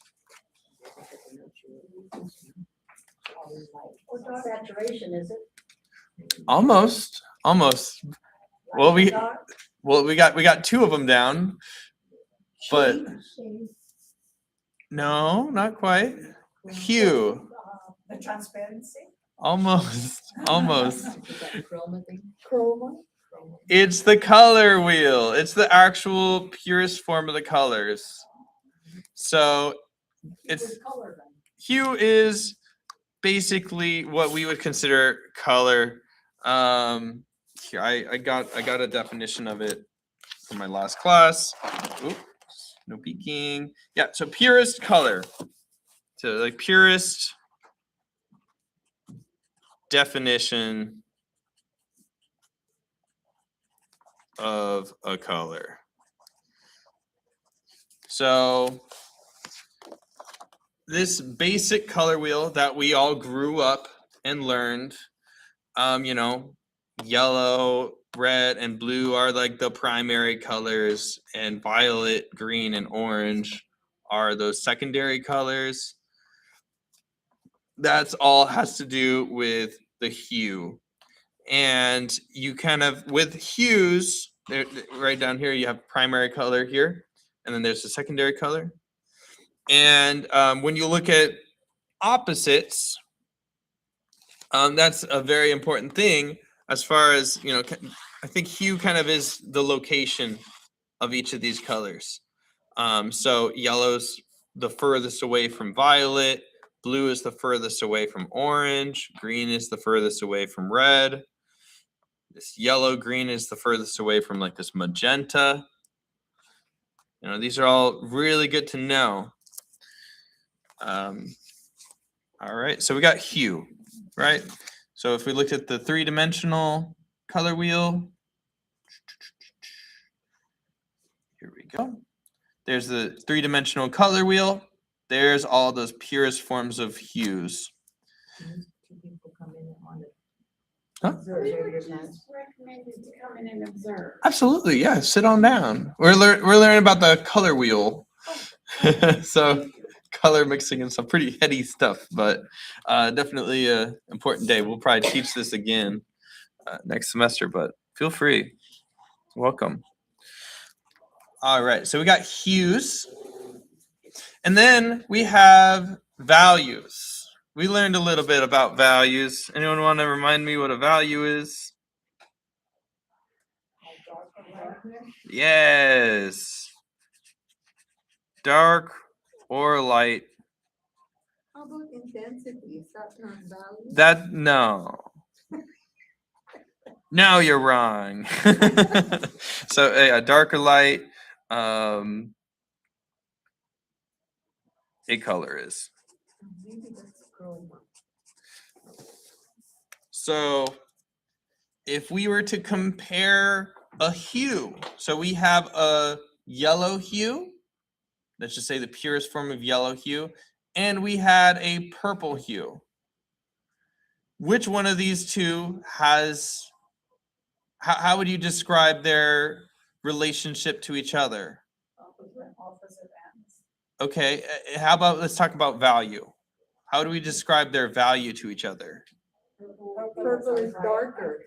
Speaker 3: Saturation, is it?
Speaker 7: Almost. Well, we got 2 of them down, but no, not quite. Hue.
Speaker 1: The transparency.
Speaker 7: Almost.
Speaker 6: Is that chroma thing?
Speaker 3: Chroma?
Speaker 7: It's the color wheel. It's the actual purest form of the colors. So it's
Speaker 3: Color then.
Speaker 7: hue is basically what we would consider color. Here I got a definition of it from my last class. Oops, no peeking. Yeah, so purest color. So like purest definition of a color. So this basic color wheel that we all grew up and learned, you know, yellow, red, and blue are like the primary colors, and violet, green, and orange are those secondary colors. That's all has to do with the hue. And you kind of, with hues, right down here, you have primary color here, and then there's the secondary color. And when you look at opposites, that's a very important thing as far as, I think hue kind of is the location of each of these colors. So yellow's the furthest away from violet, blue is the furthest away from orange, green is the furthest away from red. This yellow green is the furthest away from like this magenta. These are all really good to know. All right, so we got hue, right? So if we looked at the three-dimensional color wheel, here we go. There's the three-dimensional color wheel. There's all those purest forms of hues. Huh?
Speaker 6: Recommended to come in and observe.
Speaker 7: Absolutely, yeah. Sit on down. We're learning about the color wheel. So color mixing and some pretty heady stuff, but definitely a important day. We'll probably teach this again next semester, but feel free. Welcome. All right, so we got hues, and then we have values. We learned a little bit about values. Anyone want to remind me what a value is? Yes. Dark or light.
Speaker 6: How about intensity? Is that not value?
Speaker 7: No. No, you're wrong. So a dark or light, a color is.
Speaker 6: Maybe that's chroma.
Speaker 7: So if we were to compare a hue, so we have a yellow hue, let's just say the purest form of yellow hue, and we had a purple hue. Which one of these two has, how would you describe their relationship to each other?
Speaker 1: Opposite ends.
Speaker 7: Okay, how about, let's talk about value. How do we describe their value to each other?
Speaker 6: Purple is darker.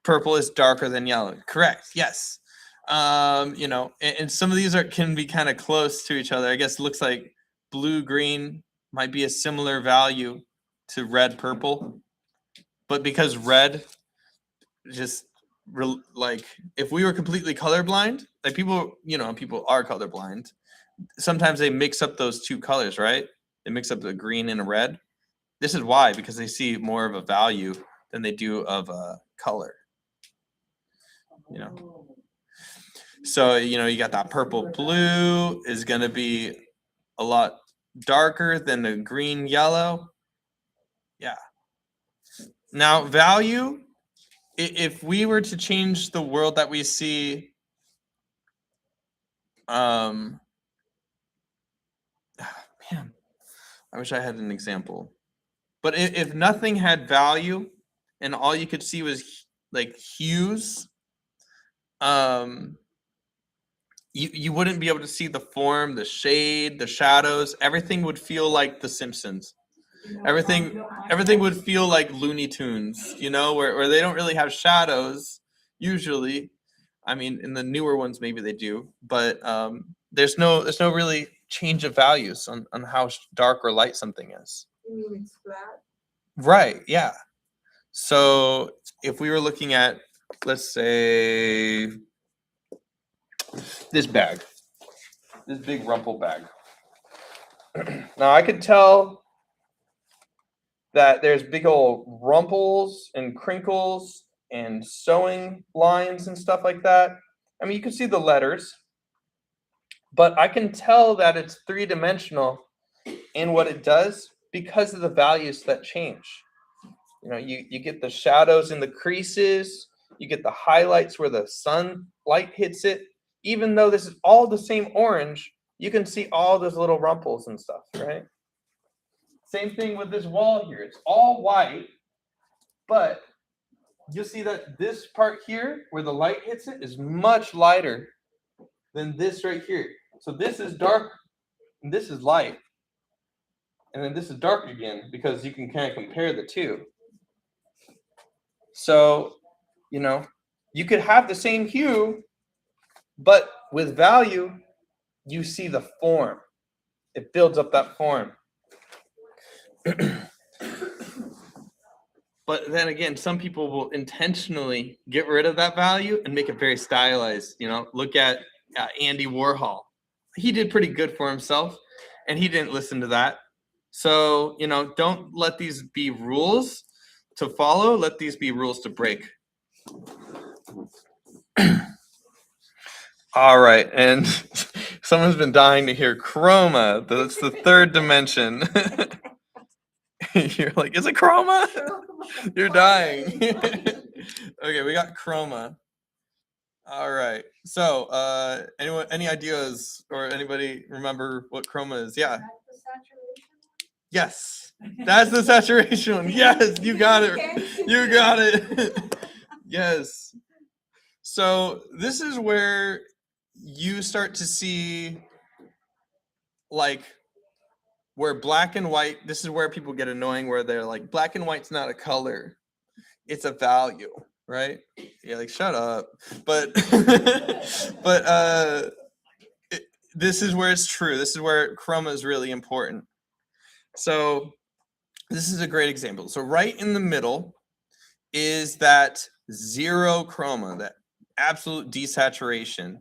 Speaker 7: Purple is darker than yellow. Correct. Yes. And some of these can be kind of close to each other. I guess it looks like blue green might be a similar value to red purple, but because red just like if we were completely colorblind, like people are colorblind. Sometimes they mix up those two colors, right? They mix up the green and a red. This is why, because they see more of a value than they do of a color. So, you got that purple blue is going to be a lot darker than the green yellow. Yeah. Now, value, if we were to change the world that we see, man, I wish I had an example. But if nothing had value and all you could see was like hues, you wouldn't be able to see the form, the shade, the shadows. Everything would feel like The Simpsons. Everything would feel like Looney Tunes, where they don't really have shadows usually. I mean, in the newer ones maybe they do, but there's no really change of values on how dark or light something is.
Speaker 6: You mean it's flat?
Speaker 7: Right, yeah. So if we were looking at, let's say, this bag, this big rumple bag. Now I could tell that there's big old rumples and crinkles and sewing lines and stuff like that. I mean, you can see the letters, but I can tell that it's three-dimensional in what it does because of the values that change. You get the shadows in the creases, you get the highlights where the sunlight hits it. Even though this is all the same orange, you can see all those little rumples and stuff, right? Same thing with this wall here. It's all white, but you'll see that this part here, where the light hits it, is much lighter than this right here. So this is dark, and this is light. And then this is dark again, because you can kind of compare the two. So, you could have the same hue, but with value, you see the form. It builds up that form. But then again, some people will intentionally get rid of that value and make it very stylized. You know, look at Andy Warhol. He did pretty good for himself, and he didn't listen to that. So, you know, don't let these be rules to follow. Let these be rules to break. All right, and someone's been dying to hear chroma. That's the third dimension. You're like, is it chroma? You're dying. Okay, we got chroma. All right. So, anyone, any ideas or anybody remember what chroma is? Yeah. Yes, that's the saturation one. Yes, you got it. You got it. Yes. So this is where you start to see, like, where black and white, this is where people get annoying, where they're like, black and white's not a color, it's a value, right? You're like, shut up. But this is where it's true. This is where chroma is really important. So this is a great example. So right in the middle is that zero chroma, that absolute desaturation.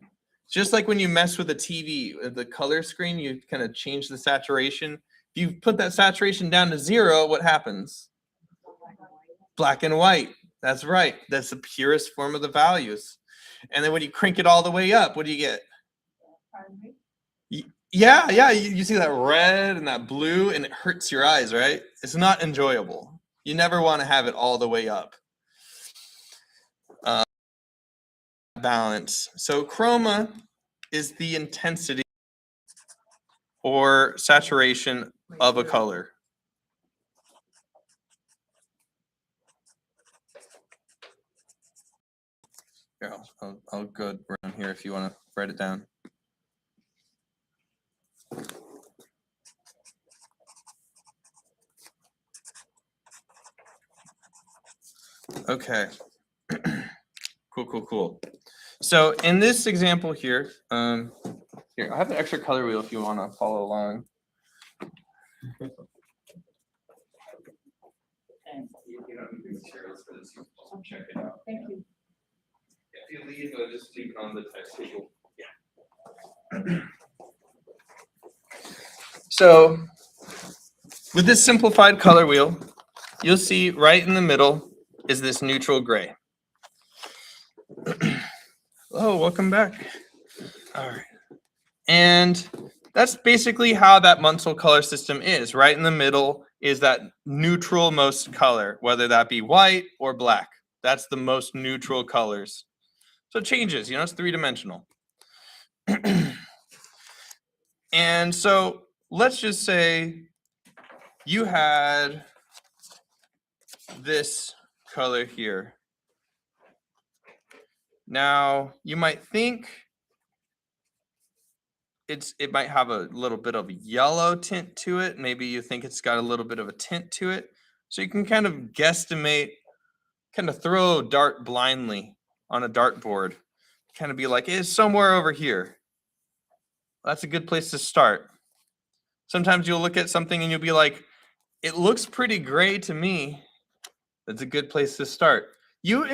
Speaker 7: Just like when you mess with a TV, the color screen, you kind of change the saturation. If you put that saturation down to zero, what happens? Black and white. That's right. That's the purest form of the values. And then when you crank it all the way up, what do you get? Yeah, you see that red and that blue, and it hurts your eyes, right? It's not enjoyable. You never want to have it all the way up. Balance. So chroma is the intensity or saturation of a color. Here, I'll go around here if you want to write it down. Okay. Cool. So in this example here, here, I have an extra color wheel if you want to follow along. Check it out.
Speaker 1: Thank you.
Speaker 7: If you leave, just leave it on the text table. Yeah. So with this simplified color wheel, you'll see right in the middle is this neutral gray. Oh, welcome back. All right. And that's basically how that Munsell color system is. Right in the middle is that neutral most color, whether that be white or black. That's the most neutral colors. So it changes, you know, it's three-dimensional. And so let's just say you had this color here. Now, you might think it might have a little bit of yellow tint to it. Maybe you think it's got a little bit of a tint to it. So you can kind of guesstimate, kind of throw a dart blindly on a dartboard. Kind of be like, it's somewhere over here. That's a good place to start. Sometimes you'll look at something and you'll be like, it looks pretty gray to me. That's a good place to start. You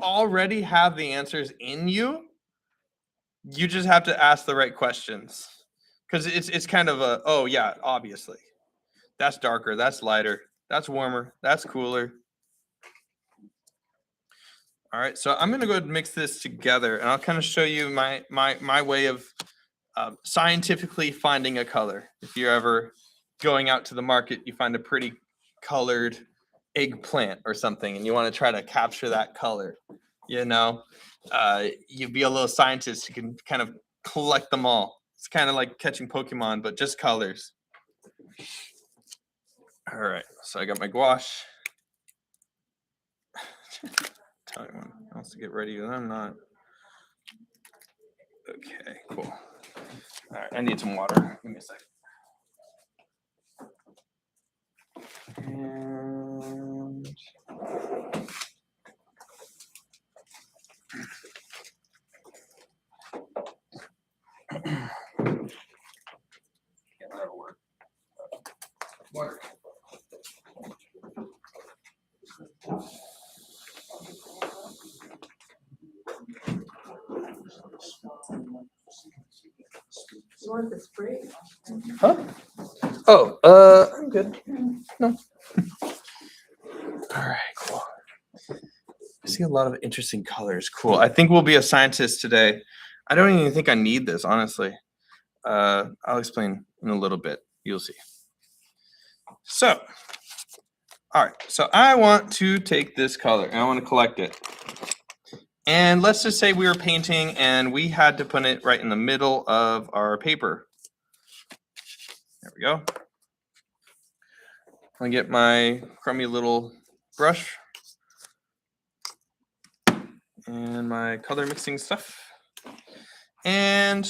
Speaker 7: already have the answers in you. You just have to ask the right questions. Because it's kind of a, oh yeah, obviously. That's darker, that's lighter, that's warmer, that's cooler. All right, so I'm gonna go ahead and mix this together, and I'll kind of show you my way of scientifically finding a color. If you're ever going out to the market, you find a pretty colored eggplant or something, and you want to try to capture that color, you know, you'd be a little scientist. You can kind of collect them all. It's kind of like catching Pokemon, but just colors. All right, so I got my gouache. Tell anyone else to get ready, and I'm not. Okay, cool. All right, I need some water. Give me a second. And
Speaker 6: You want the spray?
Speaker 7: Huh? Oh, I'm good. No. All right, cool. I see a lot of interesting colors. Cool. I think we'll be a scientist today. I don't even think I need this, honestly. I'll explain in a little bit. You'll see. So, all right. So I want to take this color and I want to collect it. And let's just say we were painting and we had to put it right in the middle of our paper. There we go. I'm gonna get my crummy little brush and my color mixing stuff. And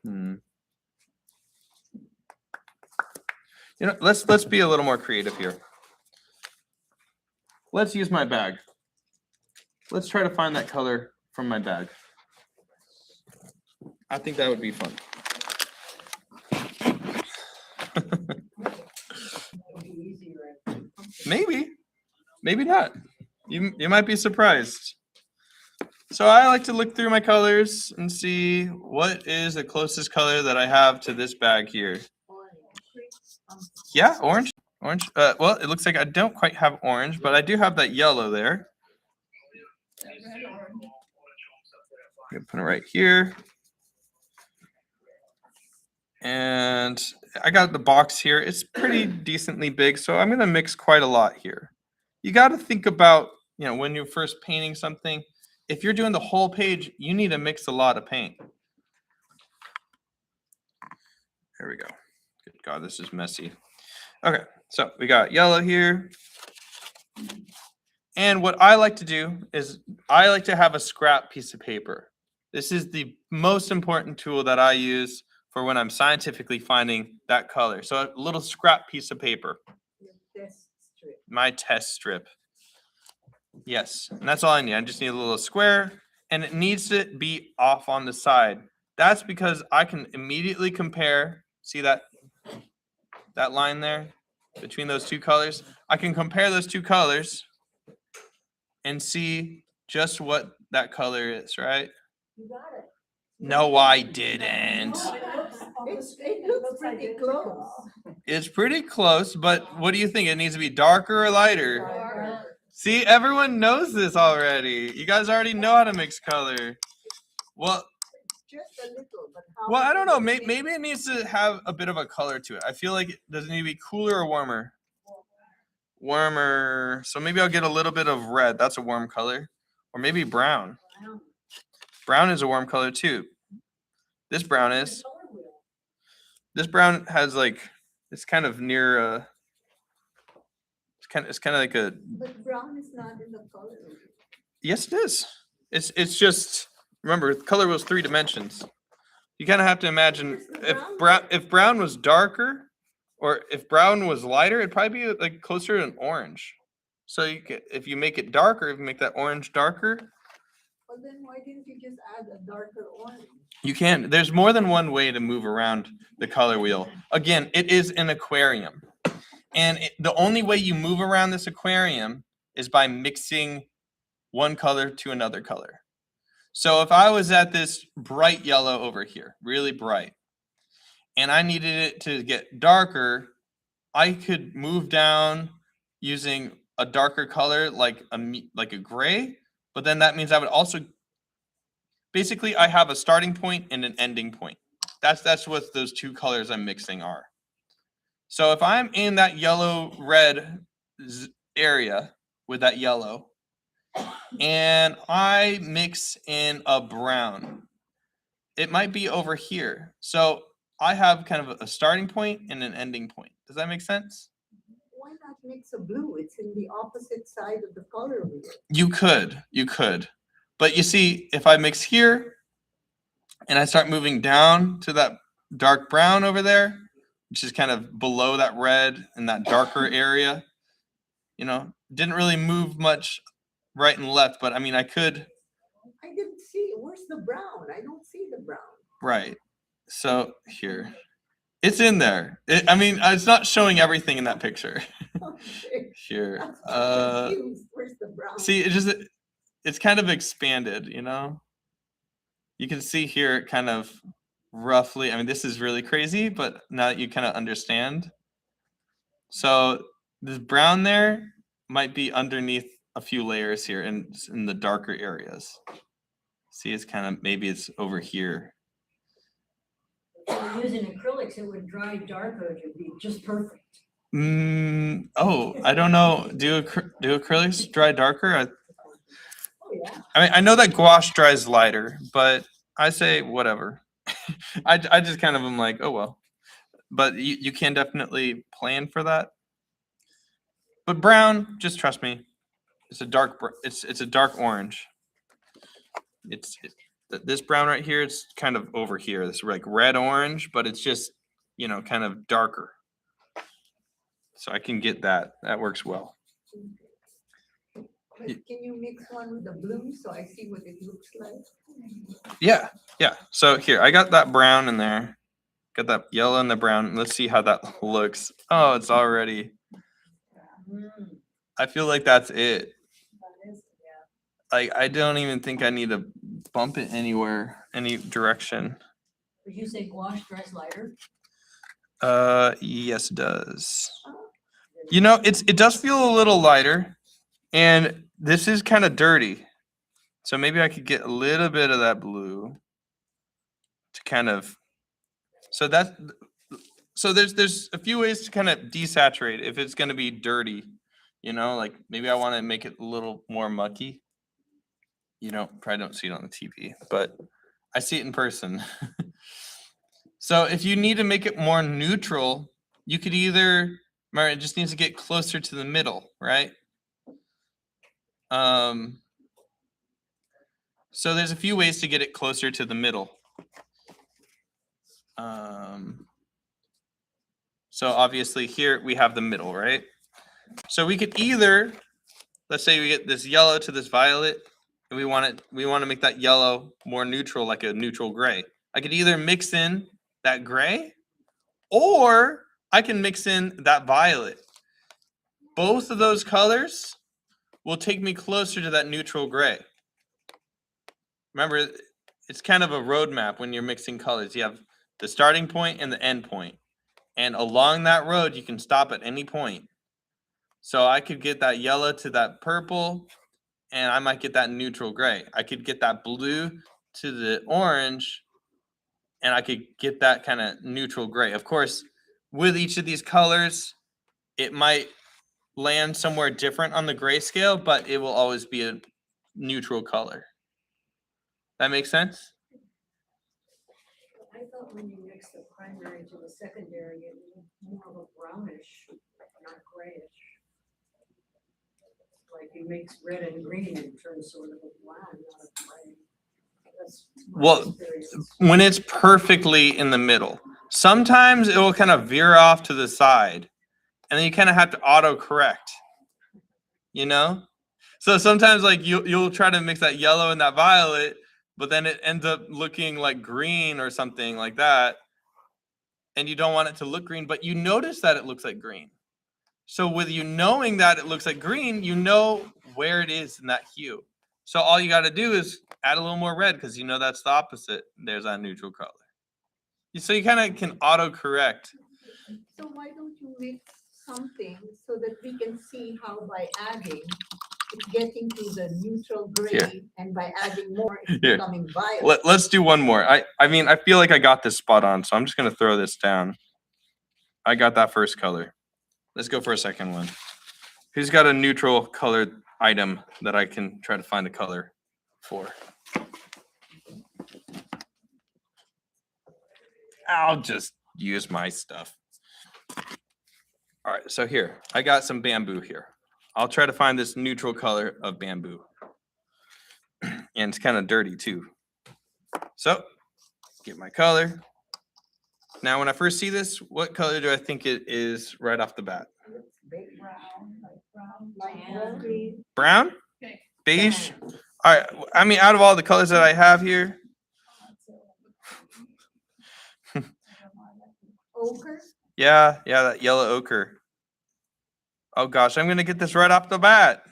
Speaker 7: you know, let's be a little more creative here. Let's use my bag. Let's try to find that color from my bag. I think that would be fun. Maybe, maybe not. You might be surprised. So I like to look through my colors and see what is the closest color that I have to this bag here. Yeah, orange. Orange. Well, it looks like I don't quite have orange, but I do have that yellow there. I'm gonna put it right here. And I got the box here. It's pretty decently big, so I'm gonna mix quite a lot here. You got to think about, you know, when you're first painting something, if you're doing the whole page, you need to mix a lot of paint. There we go. Good God, this is messy. Okay, so we got yellow here. And what I like to do is I like to have a scrap piece of paper. This is the most important tool that I use for when I'm scientifically finding that color. So a little scrap piece of paper.
Speaker 6: Test strip.
Speaker 7: My test strip. Yes, and that's all I need. I just need a little square, and it needs to be off on the side. That's because I can immediately compare. See that line there between those two colors? I can compare those two colors and see just what that color is, right?
Speaker 6: You got it.
Speaker 7: No, I didn't.
Speaker 6: It looks pretty close.
Speaker 7: It's pretty close, but what do you think? It needs to be darker or lighter? See, everyone knows this already. You guys already know how to mix color. Well,
Speaker 6: Just a little, but how?
Speaker 7: well, I don't know. Maybe it needs to have a bit of a color to it. I feel like does it need to be cooler or warmer? Warmer. So maybe I'll get a little bit of red. That's a warm color. Or maybe brown. Brown is a warm color too. This brown is. This brown has like, it's kind of near it's kind of like a.
Speaker 6: But brown is not in the color.
Speaker 7: Yes, it is. It's just, remember, color was 3 dimensions. You kind of have to imagine if brown was darker, or if brown was lighter, it'd probably be like closer to an orange. So you could, if you make it darker, if you make that orange darker.
Speaker 6: Well, then why didn't you just add a darker orange?
Speaker 7: You can. There's more than one way to move around the color wheel. Again, it is an aquarium. And the only way you move around this aquarium is by mixing one color to another color. So if I was at this bright yellow over here, really bright, and I needed it to get darker, I could move down using a darker color like a gray, but then that means I would also, basically I have a starting point and an ending point. That's what those two colors I'm mixing are. So if I'm in that yellow-red area with that yellow, and I mix in a brown, it might be over here. So I have kind of a starting point and an ending point. Does that make sense?
Speaker 6: Why not mix a blue? It's in the opposite side of the color wheel.
Speaker 7: You could. But you see, if I mix here, and I start moving down to that dark brown over there, which is kind of below that red in that darker area, you know, didn't really move much right and left, but I mean, I could.
Speaker 6: I didn't see. Where's the brown? I don't see the brown.
Speaker 7: Right. So here, it's in there. I mean, it's not showing everything in that picture.
Speaker 6: Okay.
Speaker 7: Here.
Speaker 6: I'm confused. Where's the brown?
Speaker 7: See, it's kind of expanded, you know? You can see here, it kind of roughly, I mean, this is really crazy, but now that you kind of understand. So this brown there might be underneath a few layers here in the darker areas. See, it's kind of, maybe it's over here.
Speaker 8: If you were using acrylics, it would dry darker, it would be just perfect.
Speaker 7: Oh, I don't know. Do acrylics dry darker?
Speaker 8: Oh, yeah.
Speaker 7: I mean, I know that gouache dries lighter, but I say whatever. I just kind of am like, oh well. But you can definitely plan for that. But brown, just trust me, it's a dark it's a dark orange. This brown right here, it's kind of over here. This like red orange, but it's just, you know, kind of darker. So I can get that. That works well.
Speaker 6: But can you mix one with the blue so I see what it looks like?
Speaker 7: Yeah. So here, I got that brown in there. Got that yellow and the brown. Let's see how that looks. Oh, it's already. I feel like that's it. Like, I don't even think I need to bump it anywhere, any direction.
Speaker 8: Would you say gouache dries lighter?
Speaker 7: Yes, it does. You know, it does feel a little lighter, and this is kind of dirty. So maybe I could get a little bit of that blue to kind of, so there's a few ways to kind of desaturate if it's going to be dirty, you know, like maybe I want to make it a little more mucky. You probably don't see it on the TV, but I see it in person. So if you need to make it more neutral, you could either, remember, it just needs to get closer to the middle, right? So there's a few ways to get it closer to the middle. So obviously here we have the middle, right? So we could either, let's say we get this yellow to this violet, and we want to make that yellow more neutral, like a neutral gray. I could either mix in that gray, or I can mix in that violet. Both of those colors will take me closer to that neutral gray. Remember, it's kind of a roadmap when you're mixing colors. You have the starting point and the end point. And along that road, you can stop at any point. So I could get that yellow to that purple, and I might get that neutral gray. I could get that blue to the orange, and I could get that kind of neutral gray. Of course, with each of these colors, it might land somewhere different on the grayscale, but it will always be a neutral color. That makes sense?
Speaker 8: I thought when you mix the primary to the secondary, it was more of a brownish, not grayish. Like you mix red and green and turn sort of a black, not a gray. That's my
Speaker 7: Well,
Speaker 8: experience.
Speaker 7: when it's perfectly in the middle, sometimes it will kind of veer off to the side, and then you kind of have to auto correct, So sometimes like you'll try to mix that yellow and that violet, but then it ends up looking like green or something like that, and you don't want it to look green, but you notice that it looks like green. So with you knowing that it looks like green, you know where it is in that hue. So all you got to do is add a little more red, because you know that's the opposite. There's that neutral color. So you kind of can auto correct.
Speaker 6: So why don't you mix something so that we can see how by adding, it's getting to the neutral gray,
Speaker 7: Here.
Speaker 6: and by adding more, it's
Speaker 7: Here.
Speaker 6: becoming violet.
Speaker 7: Let's do one more. I mean, I feel like I got this spot on, so I'm just going to throw this down. I got that first color. Let's go for a second one. Who's got a neutral colored item that I can try to find a color for? I'll just use my stuff. All right, so here, I got some bamboo here. I'll try to find this neutral color of bamboo. And it's kind of dirty too. So, get my color. Now, when I first see this, what color do I think it is right off the bat? Brown?
Speaker 1: Okay.
Speaker 7: Beige? All right, I mean, out of all the colors that I have here,
Speaker 6: Ochre?
Speaker 7: yeah, that yellow ochre. Oh gosh, I'm gonna get this right off the bat.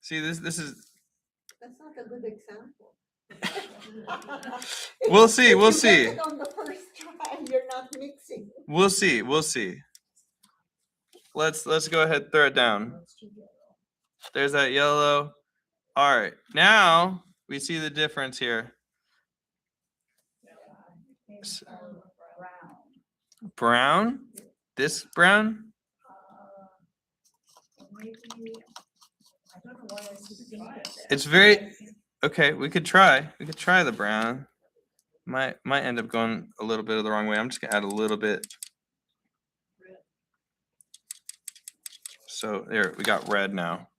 Speaker 7: See, this is,
Speaker 6: That's not a good example.
Speaker 7: We'll see.
Speaker 6: If
Speaker 7: We'll
Speaker 6: you
Speaker 7: see.
Speaker 6: get it on the first try, you're not mixing.
Speaker 7: We'll see. We'll see. Let's go ahead and throw it down. There's that yellow. All right. Now we see the difference here. Brown? This brown? It's very okay. We could try. We could try the brown. Might end up going a little bit of the wrong way. I'm just gonna add a little bit. So there, we got red now.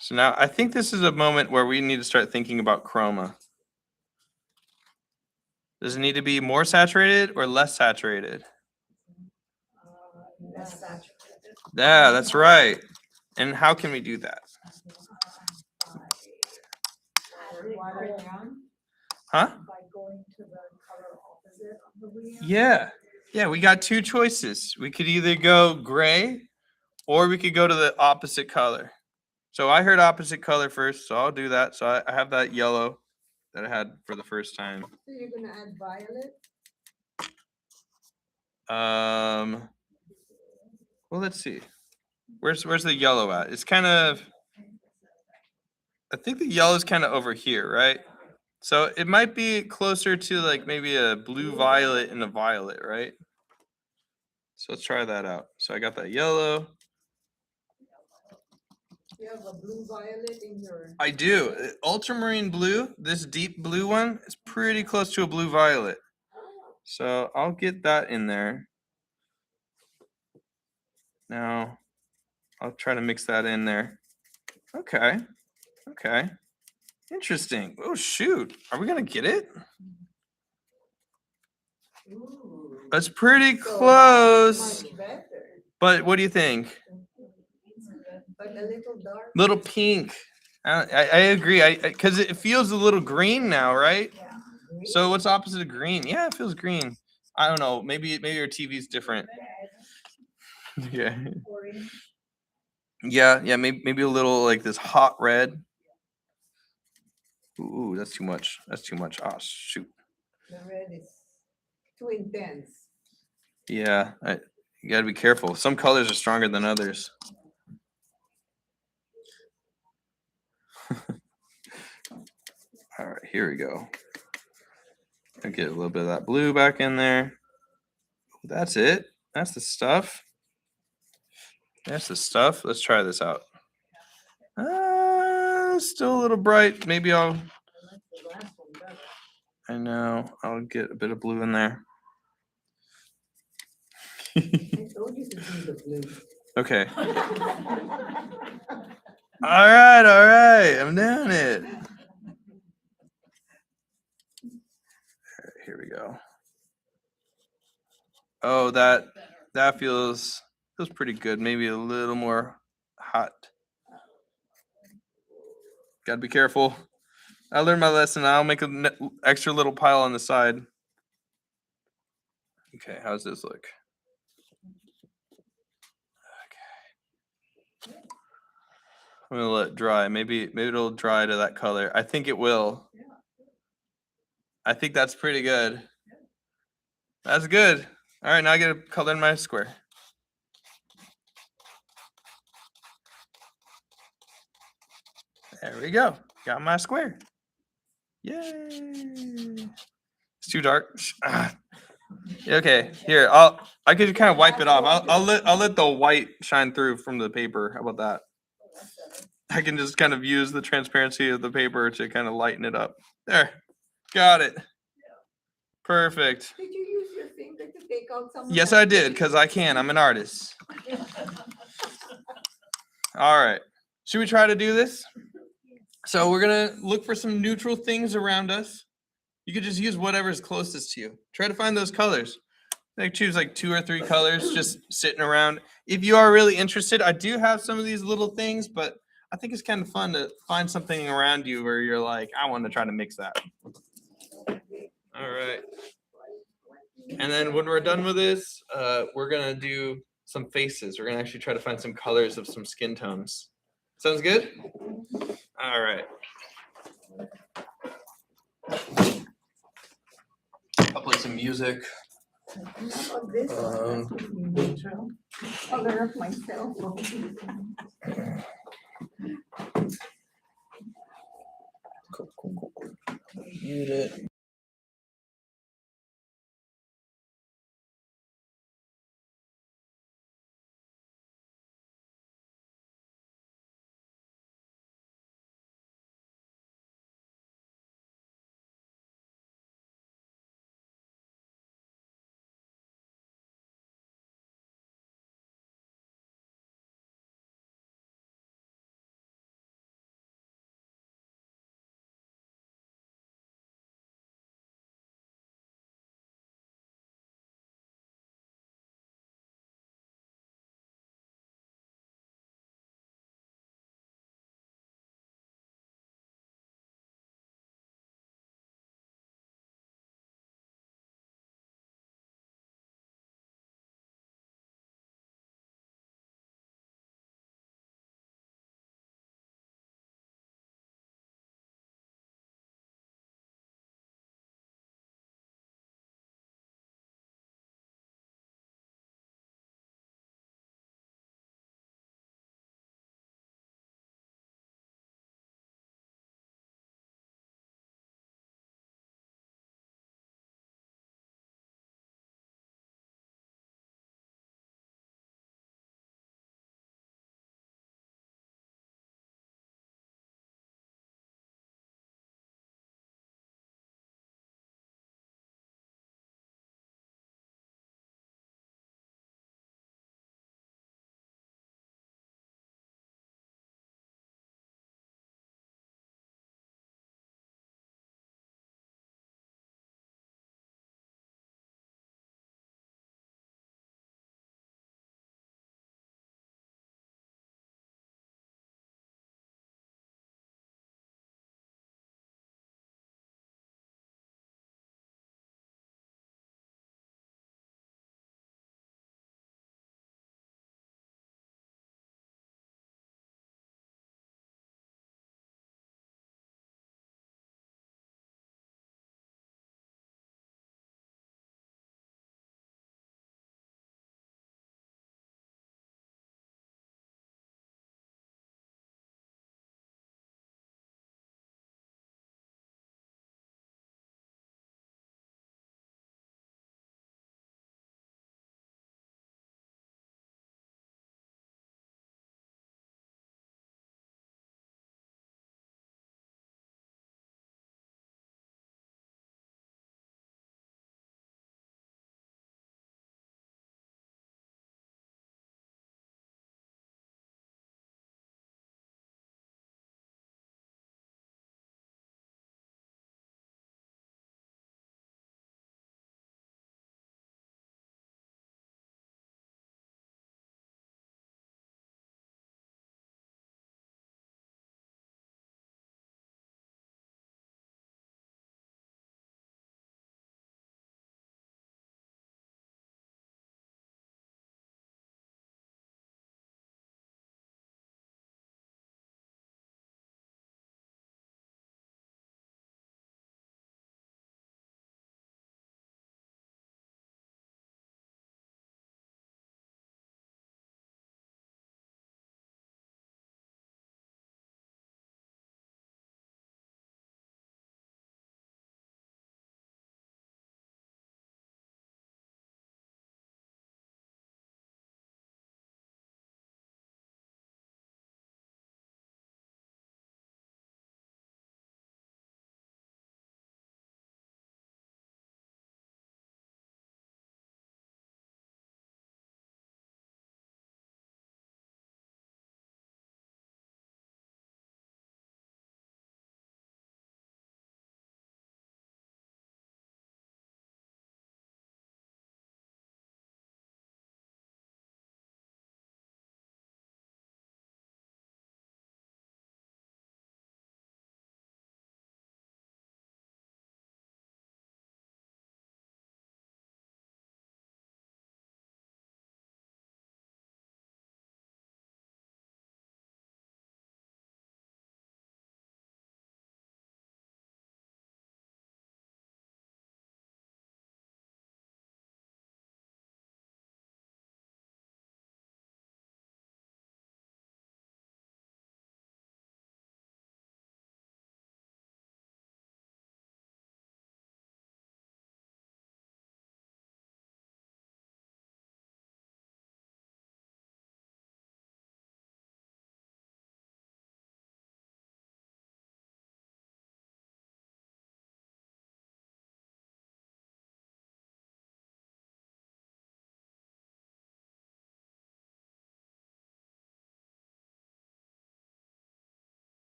Speaker 7: So now I think this is a moment where we need to start thinking about chroma. Does it need to be more saturated or less saturated?
Speaker 8: Less saturated.
Speaker 7: Yeah, that's right. And how can we do that?
Speaker 6: Water it down.
Speaker 7: Huh?
Speaker 8: By going to the color opposite of the wheel.
Speaker 7: Yeah. Yeah, we got two choices. We could either go gray or we could go to the opposite color. So I heard opposite color first, so I'll do that. So I have that yellow that I had for the first time.
Speaker 6: So you're gonna add violet?
Speaker 7: Well, let's see. Where's the yellow at? It's kind of, I think the yellow is kind of over here, right? So it might be closer to like maybe a blue violet and a violet, right? So let's try that out. So I got that yellow.
Speaker 6: You have a blue violet in your.
Speaker 7: I do. Ultramarine blue, this deep blue one, is pretty close to a blue violet. So I'll get that in there. Now I'll try to mix that in there. Okay. Okay. Interesting. Oh, shoot. Are we going to get it? That's pretty close.
Speaker 6: Much better,
Speaker 7: But what do you think?
Speaker 6: but a little dark.
Speaker 7: Little pink. I agree. Because it feels a little green now, right? So what's opposite of green? Yeah, it feels green. I don't know. Maybe your TV's different. Yeah. Yeah. Maybe a little like this hot red. Ooh, that's too much. That's too much. Oh, shoot.
Speaker 6: The red is too intense.
Speaker 7: Yeah, you gotta be careful. Some colors are stronger than others. All right, here we go. I'll get a little bit of that blue back in there. That's it. That's the stuff. That's the stuff. Let's try this out. Still a little bright. Maybe I know. I'll get a bit of blue in there.
Speaker 6: I told you to do the blue.
Speaker 7: Okay. All right. I'm doing it. All right, here we go. Oh, that feels pretty good. Maybe a little more hot. Gotta be careful. I learned my lesson. I'll make an extra little pile on the side. Okay, how's this look? Okay. I'm gonna let it dry. Maybe it'll dry to that color. I think it will. I think that's pretty good. That's good. All right, now I get to color in my square. There we go. Got my square. Yay! It's too dark. Okay, here I could kind of wipe it off. I'll let the white shine through from the paper. How about that? I can just kind of use the transparency of the paper to kind of lighten it up. There, got it. Perfect.
Speaker 6: Did you use your finger to take out some?
Speaker 7: Yes, I did, because I can. I'm an artist. All right. Should we try to do this? So we're going to look for some neutral things around us. You could just use whatever's closest to you. Try to find those colors. Like choose like 2 or 3 colors just sitting around. If you are really interested, I do have some of these little things, but I think it's kind of fun to find something around you where you're like, I want to try to mix that. All right. And then when we're done with this, we're going to do some faces. We're going to actually try to find some colors of some skin tones. Sounds good? All right. I'll play some music.
Speaker 6: How about this one? That would be neutral. Color of my cell phone.
Speaker 7: Cool. Mute it.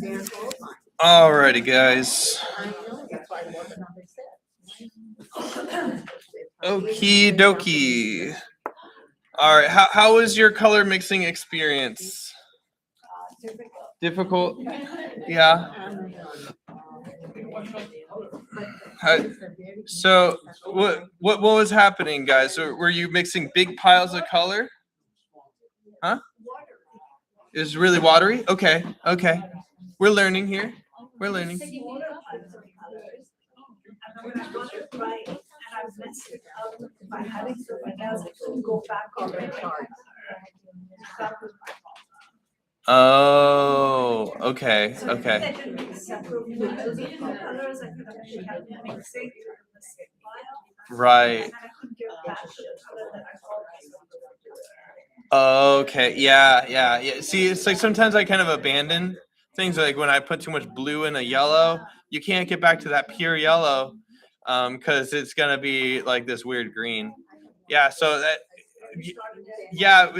Speaker 6: They're all mine.
Speaker 7: Alrighty, guys.
Speaker 6: I know, that's why I wasn't on the set.
Speaker 7: Okie dokie. All right, how was your color mixing experience? Difficult? Yeah. So what was happening, guys? Were you mixing big piles of color? Huh? It was really watery? Okay, okay. We're learning here. We're learning. Oh, okay, okay. Right. Okay, yeah. See, it's like sometimes I kind of abandon things, like when I put too much blue in a yellow, you can't get back to that pure yellow, because it's gonna be like this weird green. Yeah, so that, yeah,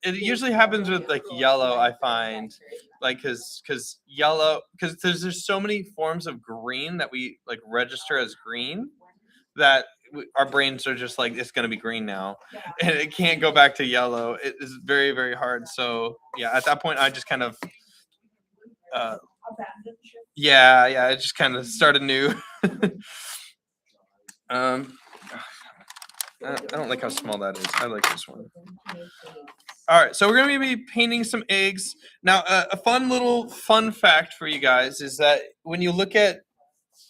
Speaker 7: it usually happens with like yellow, I find, like because yellow, because there's so many forms of green that we like register as green that our brains are just like, it's going to be green now, and it can't go back to yellow. It is very, very hard. So yeah, at that point I just kind of I just kind of started new. I don't like how small that is. I like this one. All right, so we're going to be painting some eggs. Now, a fun fact for you guys is that when you look at,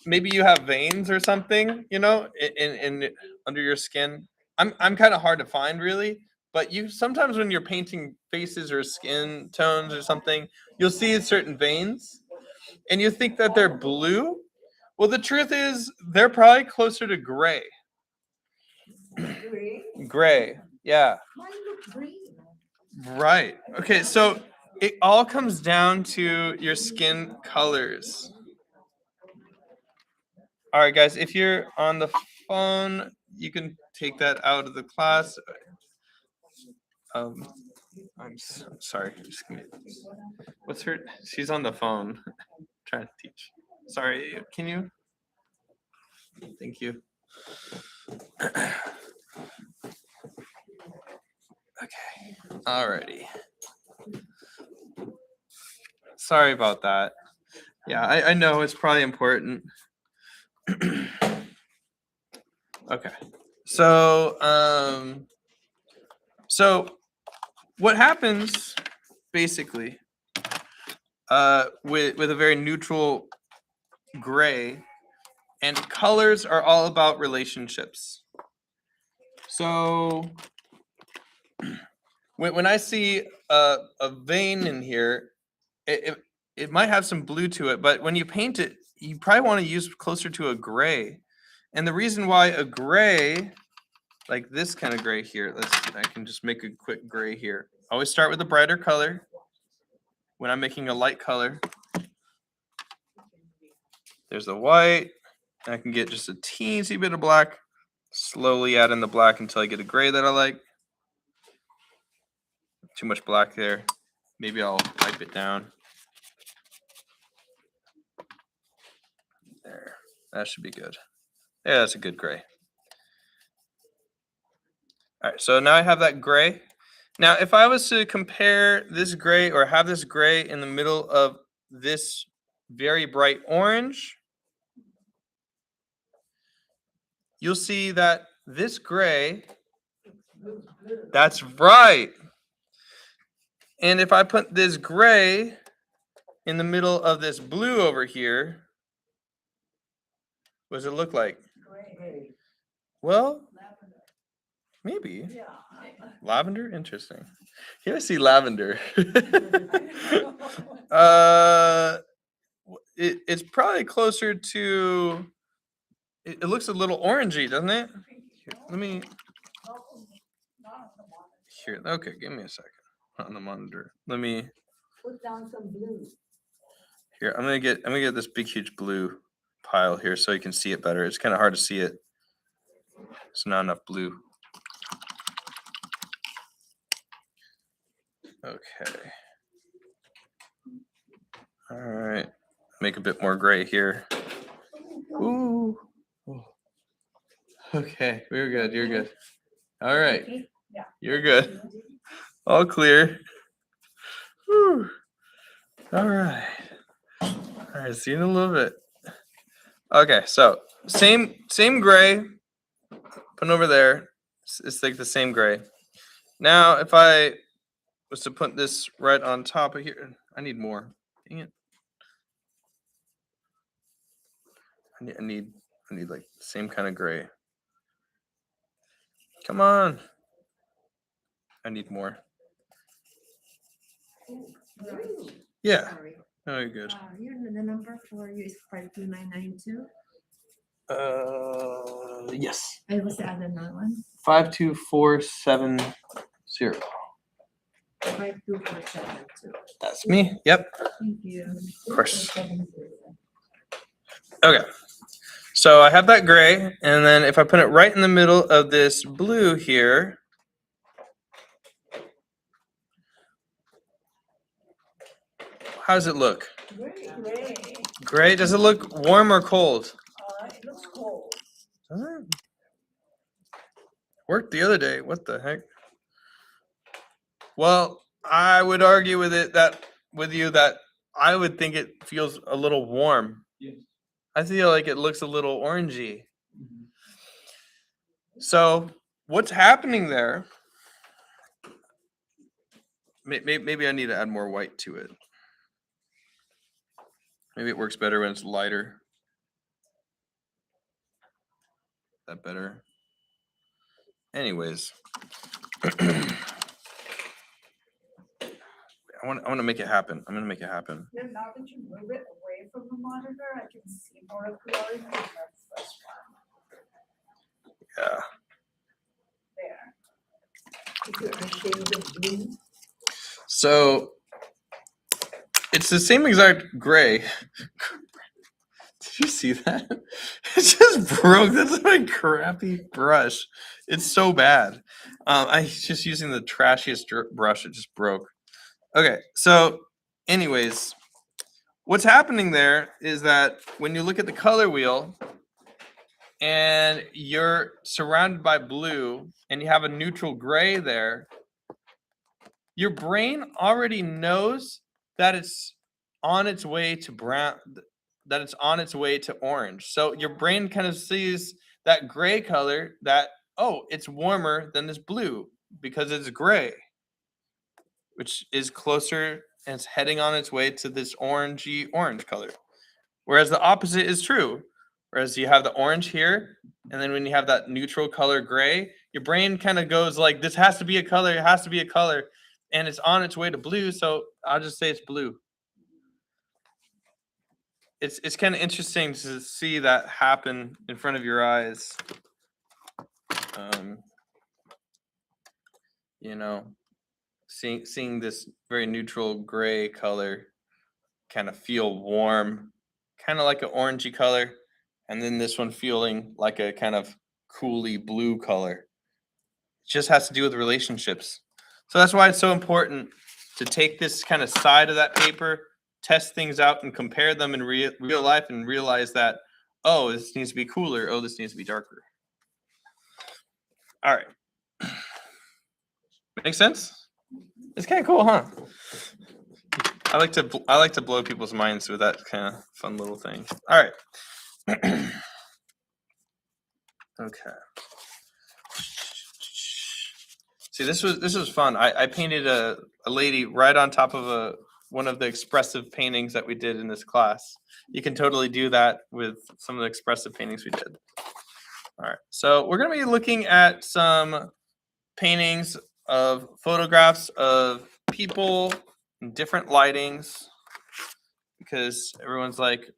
Speaker 7: maybe you have veins or something, in under your skin. I'm kind of hard to find, really, but you sometimes when you're painting faces or skin tones or something, you'll see certain veins, and you think that they're blue. Well, the truth is they're probably closer to gray. Gray, yeah.
Speaker 6: Mine look green.
Speaker 7: Right. Okay, so it all comes down to your skin colors. All right, guys, if you're on the phone, you can take that out of the class. I'm sorry. Just give me, what's her? She's on the phone trying to teach. Sorry, can you? Thank you. Okay. Alrighty. Sorry about that. Yeah, I know it's probably important. Okay. So what happens basically with a very neutral gray, and colors are all about relationships. So when I see a vein in here, it might have some blue to it, but when you paint it, you probably want to use closer to a gray. And the reason why a gray, like this kind of gray here, I can just make a quick gray here. Always start with a brighter color when I'm making a light color. There's the white. I can get just a teensy bit of black. Slowly add in the black until I get a gray that I like. Too much black there. Maybe I'll wipe it down. There. That should be good. Yeah, that's a good gray. All right, so now I have that gray. Now, if I was to compare this gray or have this gray in the middle of this very bright orange, you'll see that this gray, that's right. And if I put this gray in the middle of this blue over here, what does it look like? Well, maybe. Lavender? Interesting. Here I see lavender. It's probably closer to, it looks a little orangey, doesn't it? Here, okay, give me a second on the monitor. Let me,
Speaker 6: Put down some blue.
Speaker 7: here, I'm gonna get this big huge blue pile here so you can see it better. It's kind of hard to see it. It's not enough blue. Okay. All right, make a bit more gray here. Ooh. Okay, we're good. You're good. All right,
Speaker 1: Yeah.
Speaker 7: you're good. All clear. Whew. All right. All right, see you in a little bit. Okay, so same gray. Put it over there. It's like the same gray. Now, if I was to put this right on top of here, I need more. Dang it. I need like the same kind of gray. Come on. I need more. Yeah.
Speaker 8: Sorry.
Speaker 7: Oh, you're good.
Speaker 8: You're the number for you is 52992.
Speaker 7: Yes.
Speaker 8: And what's the other one?
Speaker 7: 52470.
Speaker 8: 52472.
Speaker 7: That's me. Yep.
Speaker 8: Thank you.
Speaker 7: Of course. Okay. So I have that gray, and then if I put it right in the middle of this blue here, how does it look?
Speaker 1: Gray.
Speaker 7: Gray. Does it look warm or cold?
Speaker 1: It looks cold.
Speaker 7: Does it? Worked the other day. What the heck? Well, I would argue with you that I would think it feels a little warm.
Speaker 2: Yes.
Speaker 7: I feel like it looks a little orangey. So what's happening there? Maybe I need to add more white to it. Maybe it works better when it's lighter. That better? Anyways. I want to make it happen. I'm going to make it happen.
Speaker 1: Now that you move it away from the monitor, I can see more of the orange. That's this one.
Speaker 7: Yeah.
Speaker 1: There.
Speaker 6: Is it a shade of blue?
Speaker 7: So it's the same exact gray. Did you see that? It just broke. That's my crappy brush. It's so bad. I just using the trashiest brush. It just broke. Okay, so anyways, what's happening there is that when you look at the color wheel and you're surrounded by blue and you have a neutral gray there, your brain already knows that it's on its way to brown, that it's on its way to orange. So your brain kind of sees that gray color that, oh, it's warmer than this blue because it's gray, which is closer and it's heading on its way to this orangey orange color. Whereas the opposite is true. Whereas you have the orange here, and then when you have that neutral color gray, your brain kind of goes like, this has to be a color, it has to be a color, and it's on its way to blue, so I'll just say it's blue. It's kind of interesting to see that happen in front of your eyes. You know, seeing this very neutral gray color kind of feel warm, kind of like an orangey color, and then this one feeling like a kind of cooly blue color. It just has to do with relationships. So that's why it's so important to take this kind of side of that paper, test things out and compare them in real life and realize that, oh, this needs to be cooler. Oh, this needs to be darker. All right. Make sense? It's kind of cool, huh? I like to blow people's minds with that kind of fun little thing. All right. Okay. See, this was fun. I painted a lady right on top of one of the expressive paintings that we did in this class. You can totally do that with some of the expressive paintings we did. All right. So we're going to be looking at some paintings of photographs of people in different lightings, because everyone's like,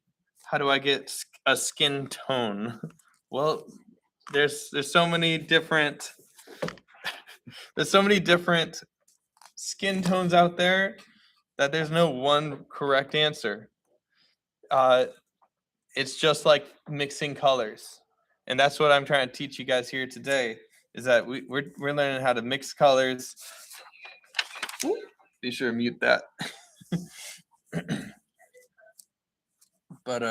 Speaker 7: how do I get a skin tone? Well, there's so many different skin tones out there that there's no one correct answer. It's just like mixing colors, and that's what I'm trying to teach you guys here today. Is that we're learning how to mix colors. Ooh, be sure to mute that. But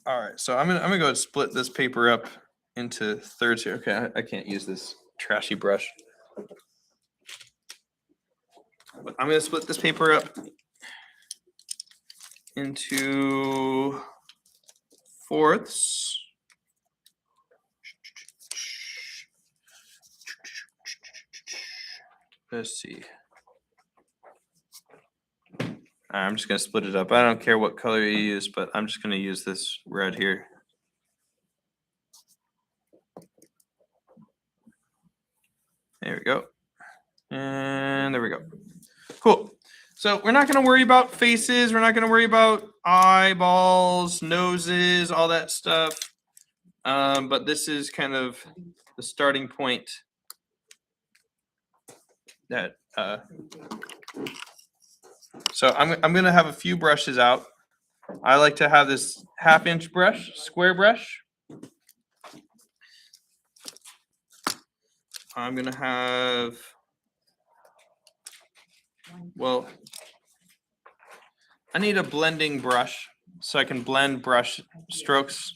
Speaker 7: all right. So I'm gonna go and split this paper up into thirds here. Okay, I can't use this trashy brush. But I'm gonna split this paper up into fourths. Let's see. I'm just gonna split it up. I don't care what color you use, but I'm just gonna use this red here. There we go. And there we go. Cool. So we're not gonna worry about faces. We're not gonna worry about eyeballs, noses, all that stuff. But this is kind of the starting point that so I'm gonna have a few brushes out. I like to have this 1/2-inch brush, square brush. I'm gonna have, well, I need a blending brush so I can blend brush strokes.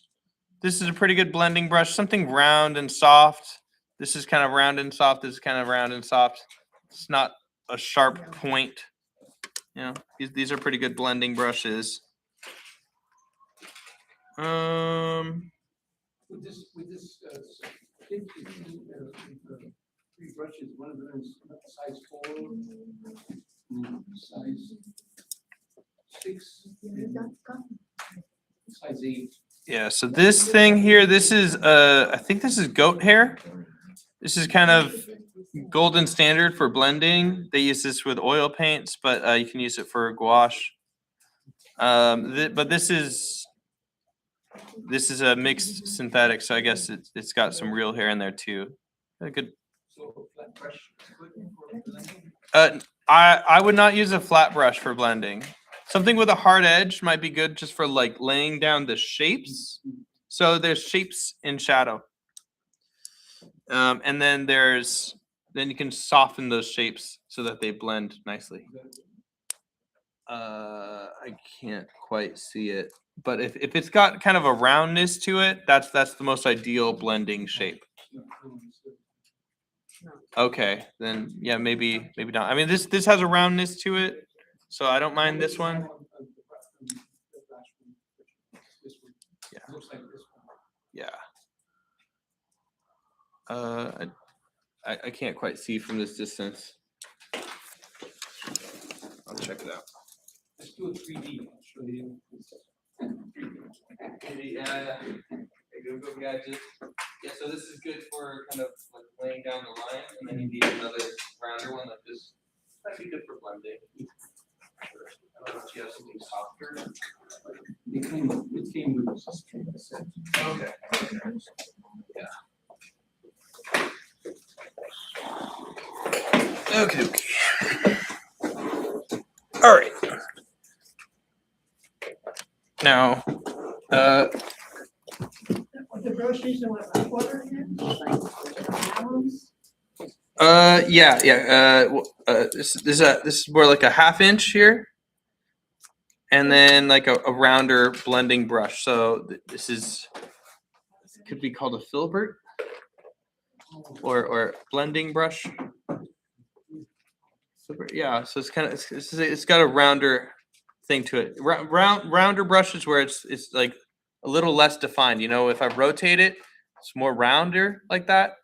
Speaker 7: This is a pretty good blending brush, something round and soft. This is kind of round and soft. This is kind of round and soft. It's not a sharp point. You know, these are pretty good blending brushes.
Speaker 9: With this, three brushes, one of them is size 4, size 6, and size 8.
Speaker 7: Yeah, so this thing here, this is I think this is goat hair. This is kind of golden standard for blending. They use this with oil paints, but you can use it for gouache. But this is a mixed synthetic, so I guess it's got some real hair in there too. Good.
Speaker 9: So flat brush is good for blending?
Speaker 7: I would not use a flat brush for blending. Something with a hard edge might be good just for like laying down the shapes. So there's shapes in shadow. And then you can soften those shapes so that they blend nicely. I can't quite see it, but if it's got kind of a roundness to it, that's the most ideal blending shape. Okay, then yeah, maybe not. I mean, this has a roundness to it, so I don't mind this one. Yeah.
Speaker 9: Looks like this one.
Speaker 7: Yeah. I can't quite see from this distance. I'll check it out.
Speaker 9: Let's do a 3D. I'll show you.
Speaker 7: Yeah, Google gadgets. Yeah, so this is good for kind of like laying down the line, and then you need another rounder one like this. Might be good for blending. I don't know if you have something softer.
Speaker 9: It came with a set.
Speaker 7: Okay. Yeah. Okay. All right. Now,
Speaker 8: The groceries are what, like quarter inch, like pounds?
Speaker 7: this is more like a 1/2 inch here, and then like a rounder blending brush. So this could be called a filbert or blending brush. Yeah, so it's kind of it's got a rounder thing to it. Rounder brushes where it's like a little less defined. You know, if I rotate it, it's more rounder like that.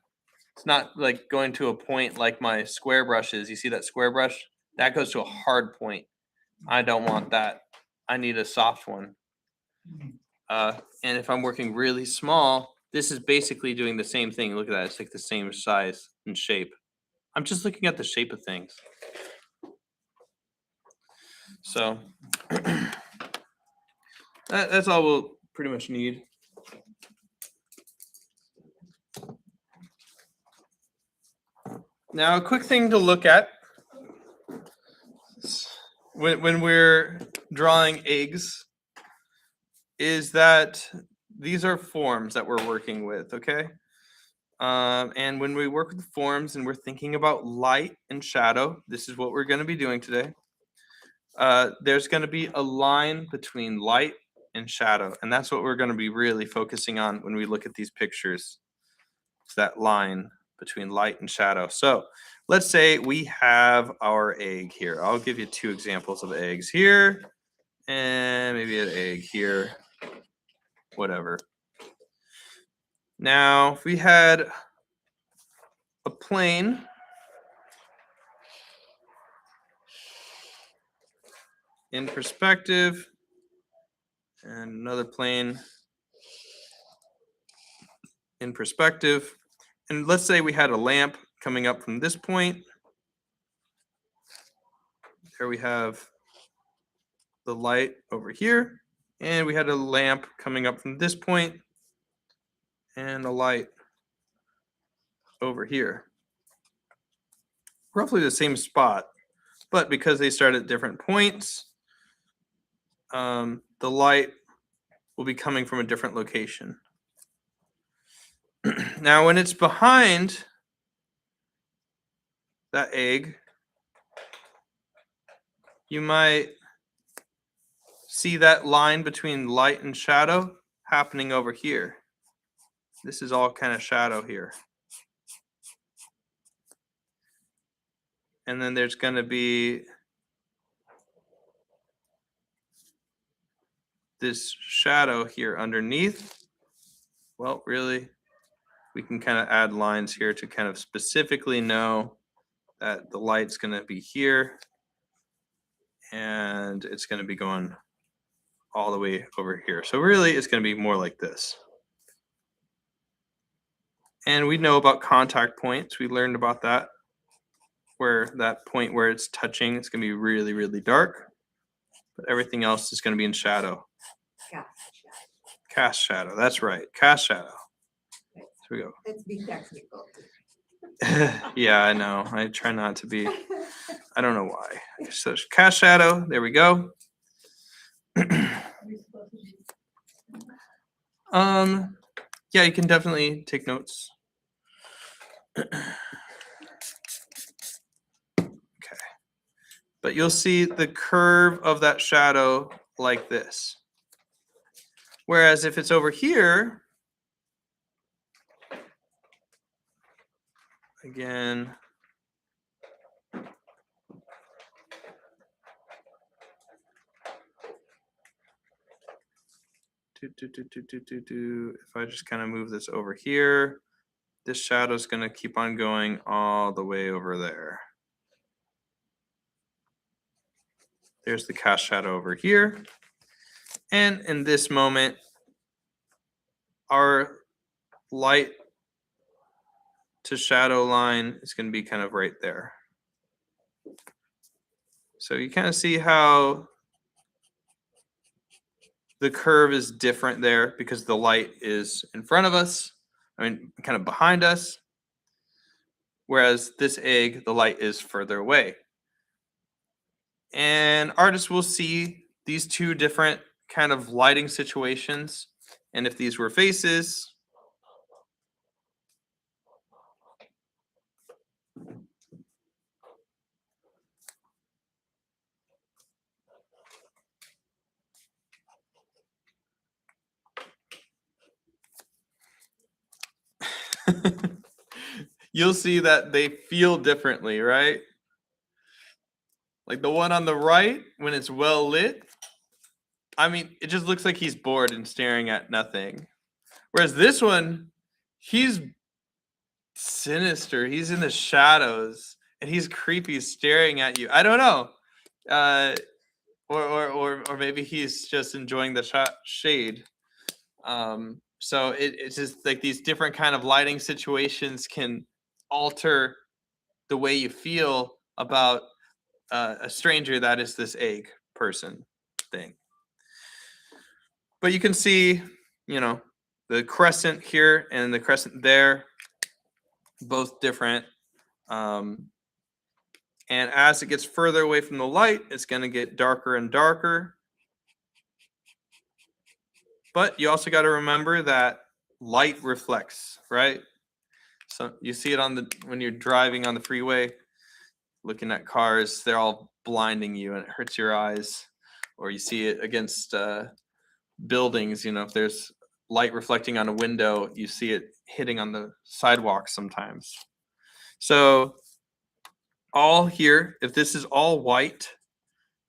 Speaker 7: It's not like going to a point like my square brushes. You see that square brush? That goes to a hard point. I don't want that. I need a soft one. And if I'm working really small, this is basically doing the same thing. Look at that. It's like the same size and shape. I'm just looking at the shape of things. So that's all we'll pretty much need. Now, a quick thing to look at when we're drawing eggs is that these are forms that we're working with, okay? And when we work with forms and we're thinking about light and shadow, this is what we're going to be doing today. there's going to be a line between light and shadow. And that's what we're going to be really focusing on when we look at these pictures. It's that line between light and shadow. So let's say we have our egg here. I'll give you 2 examples of eggs here and maybe an egg here, whatever. Now, if we had a plane in perspective and another plane in perspective, and let's say we had a lamp coming up from this point. There we have the light over here, and we had a lamp coming up from this point and a light over here. Roughly the same spot, but because they start at different points, the light will be coming from a different location. Now, when it's behind that egg, you might see that line between light and shadow happening over here. This is all kind of shadow here. And then there's going to be this shadow here underneath. Well, really, we can kind of add lines here to kind of specifically know that the light's going to be here and it's going to be going all the way over here. So really, it's going to be more like this. And we know about contact points. We learned about that, where that point where it's touching, it's going to be really, really dark. But everything else is going to be in shadow. Cast shadow. That's right. Cast shadow. Here we go.
Speaker 6: Let's be technical.
Speaker 7: Yeah, I know. I try not to be. I don't know why. So cast shadow. There we go. Yeah, you can definitely take notes. Okay. But you'll see the curve of that shadow like this. Whereas if it's over here, again, if I just kind of move this over here, this shadow is going to keep on going all the way over there. There's the cast shadow over here. And in this moment, our light to shadow line is going to be kind of right there. So you kind of see how the curve is different there because the light is in front of us, I mean, kind of behind us. Whereas this egg, the light is further away. And artists will see these 2 different kind of lighting situations. And if these were faces, you'll see that they feel differently, right? Like the one on the right, when it's well lit, I mean, it just looks like he's bored and staring at nothing. Whereas this one, he's sinister. He's in the shadows and he's creepy staring at you. I don't know. Or maybe he's just enjoying the shade. So it's just like these different kind of lighting situations can alter the way you feel about a stranger that is this egg person thing. But you can see, the crescent here and the crescent there, both different. And as it gets further away from the light, it's going to get darker and darker. But you also got to remember that light reflects, right? So you see it when you're driving on the freeway, looking at cars, they're all blinding you and it hurts your eyes, or you see it against buildings. You know, if there's light reflecting on a window, you see it hitting on the sidewalk sometimes. So all here, if this is all white,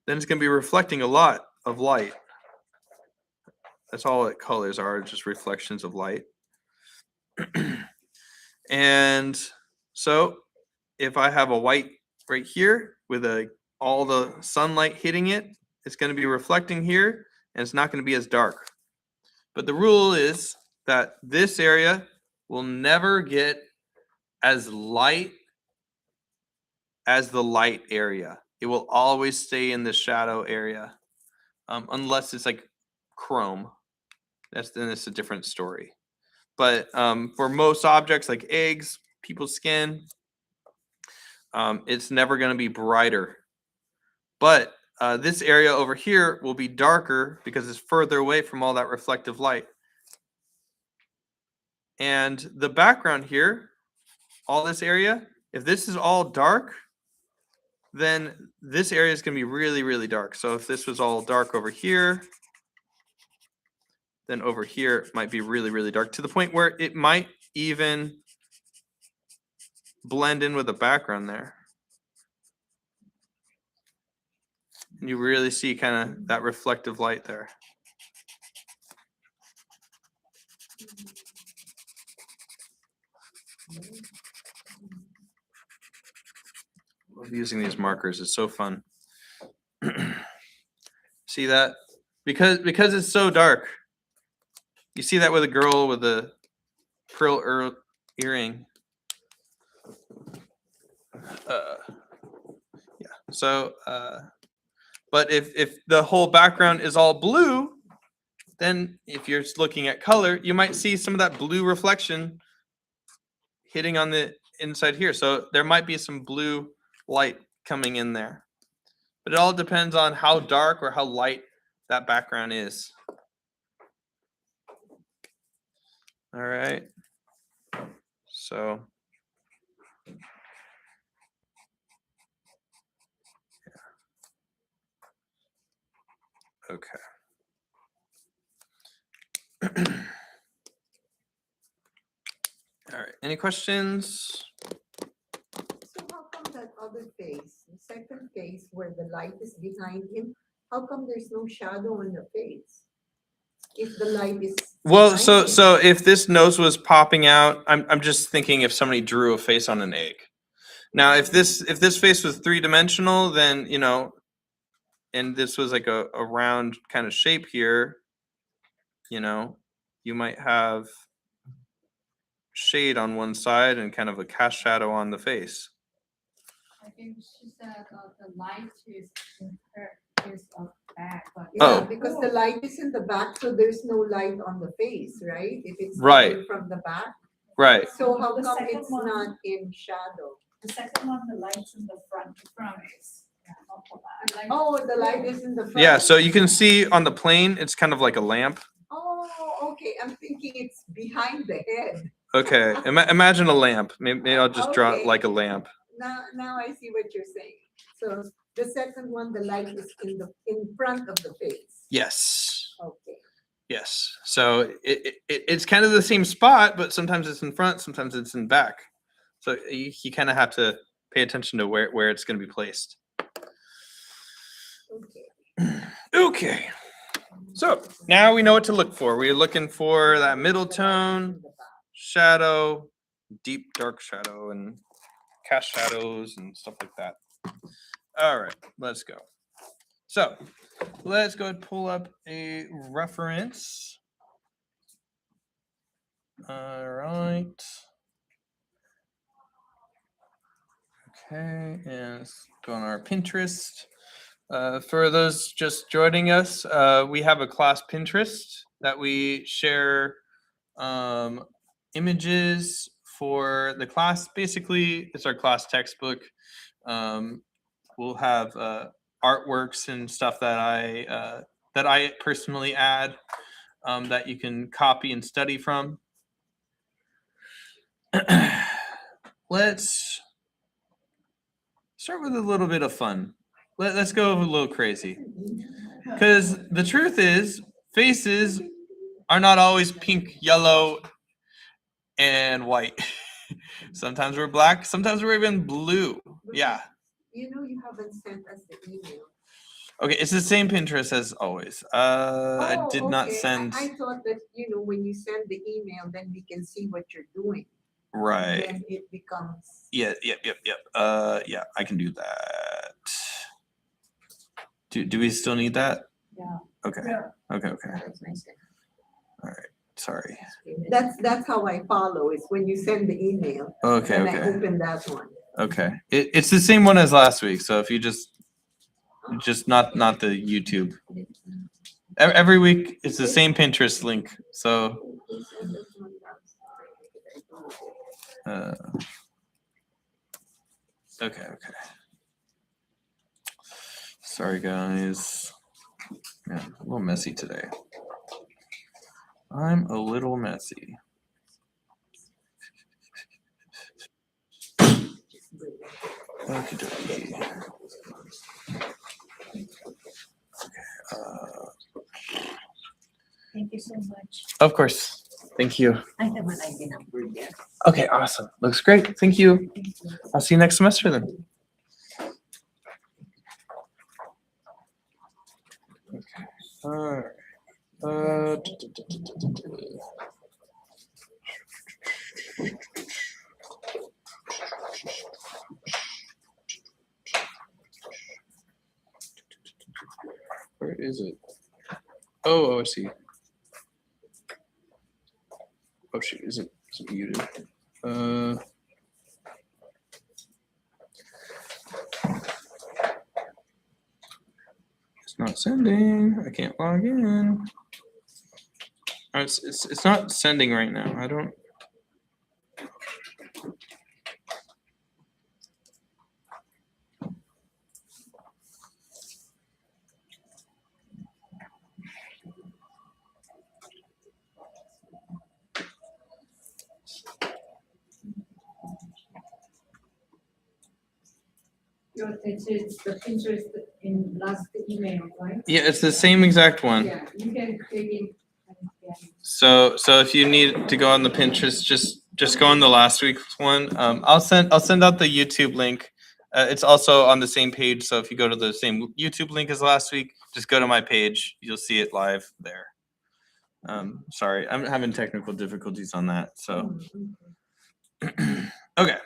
Speaker 7: then it's going to be reflecting a lot of light. That's all that colors are, just reflections of light. And so if I have a white right here with all the sunlight hitting it, it's going to be reflecting here and it's not going to be as dark. But the rule is that this area will never get as light as the light area. It will always stay in the shadow area, unless it's like chrome. Then it's a different story. But for most objects like eggs, people's skin, it's never going to be brighter. But this area over here will be darker because it's further away from all that reflective light. And the background here, all this area, if this is all dark, then this area is going to be really, really dark. So if this was all dark over here, then over here it might be really, really dark to the point where it might even blend in with the background there. And you really see kind of that reflective light there. Love using these markers. It's so fun. See that? Because it's so dark. You see that with a girl with a pearl earring. Yeah. So, but if the whole background is all blue, then if you're just looking at color, you might see some of that blue reflection hitting on the inside here. So there might be some blue light coming in there. But it all depends on how dark or how light that background is. All right. So okay. All right. Any questions?
Speaker 6: So how come that other face, the second face where the light is behind him, how come there's no shadow on the face? If the light is
Speaker 7: Well,
Speaker 6: behind
Speaker 7: so
Speaker 6: him?
Speaker 7: so if this nose was popping out, I'm just thinking if somebody drew a face on an egg. Now, if this face was three-dimensional, then you know, and this was like a round kind of shape here, you know, you might have shade on one side and kind of a cast shadow on the face.
Speaker 5: I think she said the light is in her is back, but
Speaker 6: Yeah,
Speaker 7: Oh.
Speaker 6: because the light is in the back, so there's no light on the face, right? If it's
Speaker 7: Right.
Speaker 6: coming from the back.
Speaker 7: Right.
Speaker 6: So how
Speaker 1: The
Speaker 6: come
Speaker 1: second
Speaker 6: it's
Speaker 1: one.
Speaker 6: not in shadow?
Speaker 1: The second one, the light's in the front is. Yeah, not the back.
Speaker 6: Oh, the light is in the front.
Speaker 7: Yeah, so you can see on the plane, it's kind of like a lamp.
Speaker 6: Oh, okay, I'm thinking it's behind the head.
Speaker 7: Okay, imagine a lamp. Maybe I'll just draw it
Speaker 6: Okay.
Speaker 7: like a lamp.
Speaker 6: Now I see what you're saying. So the second one, the light is in front of the face.
Speaker 7: Yes.
Speaker 6: Okay.
Speaker 7: Yes. So it's kind of the same spot, but sometimes it's in front, sometimes it's in back. So you kind of have to pay attention to where it's going to be placed.
Speaker 6: Okay.
Speaker 7: Okay. So now we know what to look for. We're looking for that middle tone, shadow, deep dark shadow, and cast shadows and stuff like that. All right, let's go. So let's go and pull up a reference. All right. Okay, and let's go on our Pinterest. For those just joining us, we have a class Pinterest that we share images for the class. Basically, it's our class textbook. We'll have artworks and stuff that I personally add that you can copy and study from. Let's start with a little bit of fun. let's go a little crazy. Because the truth is, faces are not always pink, yellow, and white. Sometimes we're black, sometimes we're even blue. Yeah.
Speaker 6: You know, you haven't sent us the email.
Speaker 7: Okay, it's the same Pinterest as always. I
Speaker 6: Oh,
Speaker 7: did not
Speaker 6: okay.
Speaker 7: send.
Speaker 6: I thought that, you know, when you send the email, then we can see what you're doing.
Speaker 7: Right.
Speaker 6: Then it becomes.
Speaker 7: Yeah, yep. Yeah, I can do that. Do we still need that?
Speaker 3: Yeah.
Speaker 7: Okay.
Speaker 1: Yeah.
Speaker 7: Okay.
Speaker 3: That's nice.
Speaker 7: All right. Sorry.
Speaker 6: That's how I follow, is when you send the email.
Speaker 7: Okay.
Speaker 6: And I open that one.
Speaker 7: Okay. It's the same one as last week. So if you just not the YouTube. Every week it's the same Pinterest link. So okay. Sorry guys. Man, a little messy today. I'm a little messy. Okie dokie.
Speaker 3: Thank you so much.
Speaker 7: Of course. Thank you.
Speaker 3: I have an ID number there.
Speaker 7: Okay, awesome. Looks great. Thank you. I'll see you next semester then. Okay. All right. Where is it? Oh, I see. Oh shoot, is it muted? It's not sending. I can't log in. Oh, it's not sending right now. I don't.
Speaker 8: It's the Pinterest in last email, right?
Speaker 7: Yeah, it's the same exact one.
Speaker 8: Yeah, you can take it.
Speaker 7: So if you need to go on the Pinterest, just go on the last week's one. I'll send out the YouTube link. It's also on the same page. So if you go to the same YouTube link as last week, just go to my page. You'll see it live there. Sorry, I'm having technical difficulties on that. So okay.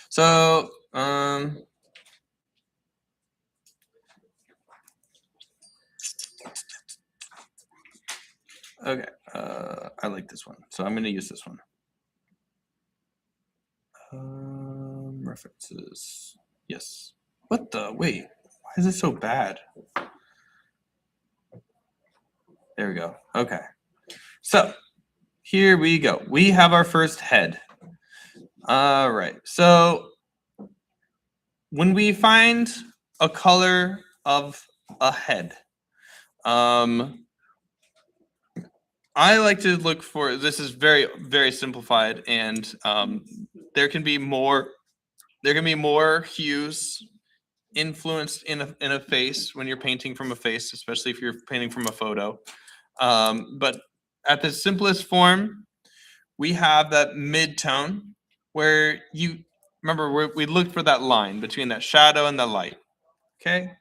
Speaker 7: So okay. I like this one, so I'm gonna use this one. References. Yes. What the? Wait. Why is it so bad? There we go. Okay. So here we go. We have our first head. All right. So when we find a color of a head, I like to look for, this is very, very simplified, and there can be more hues influenced in a face when you're painting from a face, especially if you're painting from a photo. But at the simplest form, we have that mid-tone where you remember we looked for that line between that shadow and the light. Okay,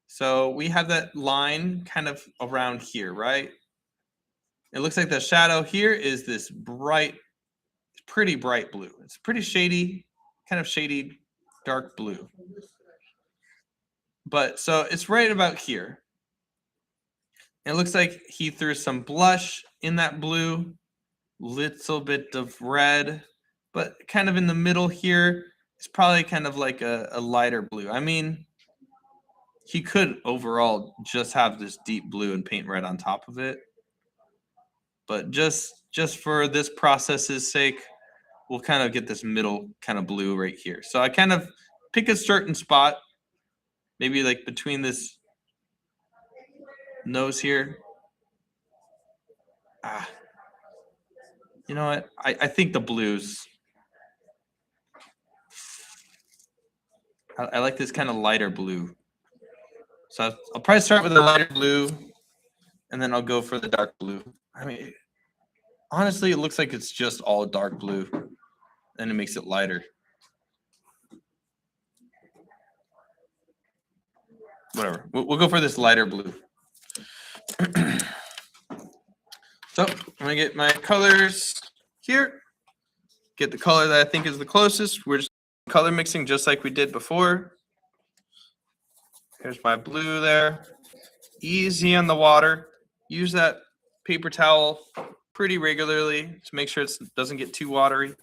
Speaker 7: so we have that line kind of around here, right? It looks like the shadow here is this pretty bright blue. It's pretty shady, kind of shady, dark blue. But so it's right about here. It looks like he threw some blush in that blue, little bit of red, but kind of in the middle here, it's probably kind of like a lighter blue. I mean, he could overall just have this deep blue and paint red on top of it. But just for this process's sake, we'll kind of get this middle kind of blue right here. So I kind of pick a certain spot, maybe like between this nose here. You know what? I think the blues. I like this kind of lighter blue. So I'll probably start with the lighter blue, and then I'll go for the dark blue. I mean, honestly, it looks like it's just all dark blue, and it makes it lighter. Whatever. We'll go for this lighter blue. So I'm gonna get my colors here. Get the color that I think is the closest. We're just color mixing just like we did before. Here's my blue there. Easy on the water. Use that paper towel pretty regularly to make sure it doesn't get too watery.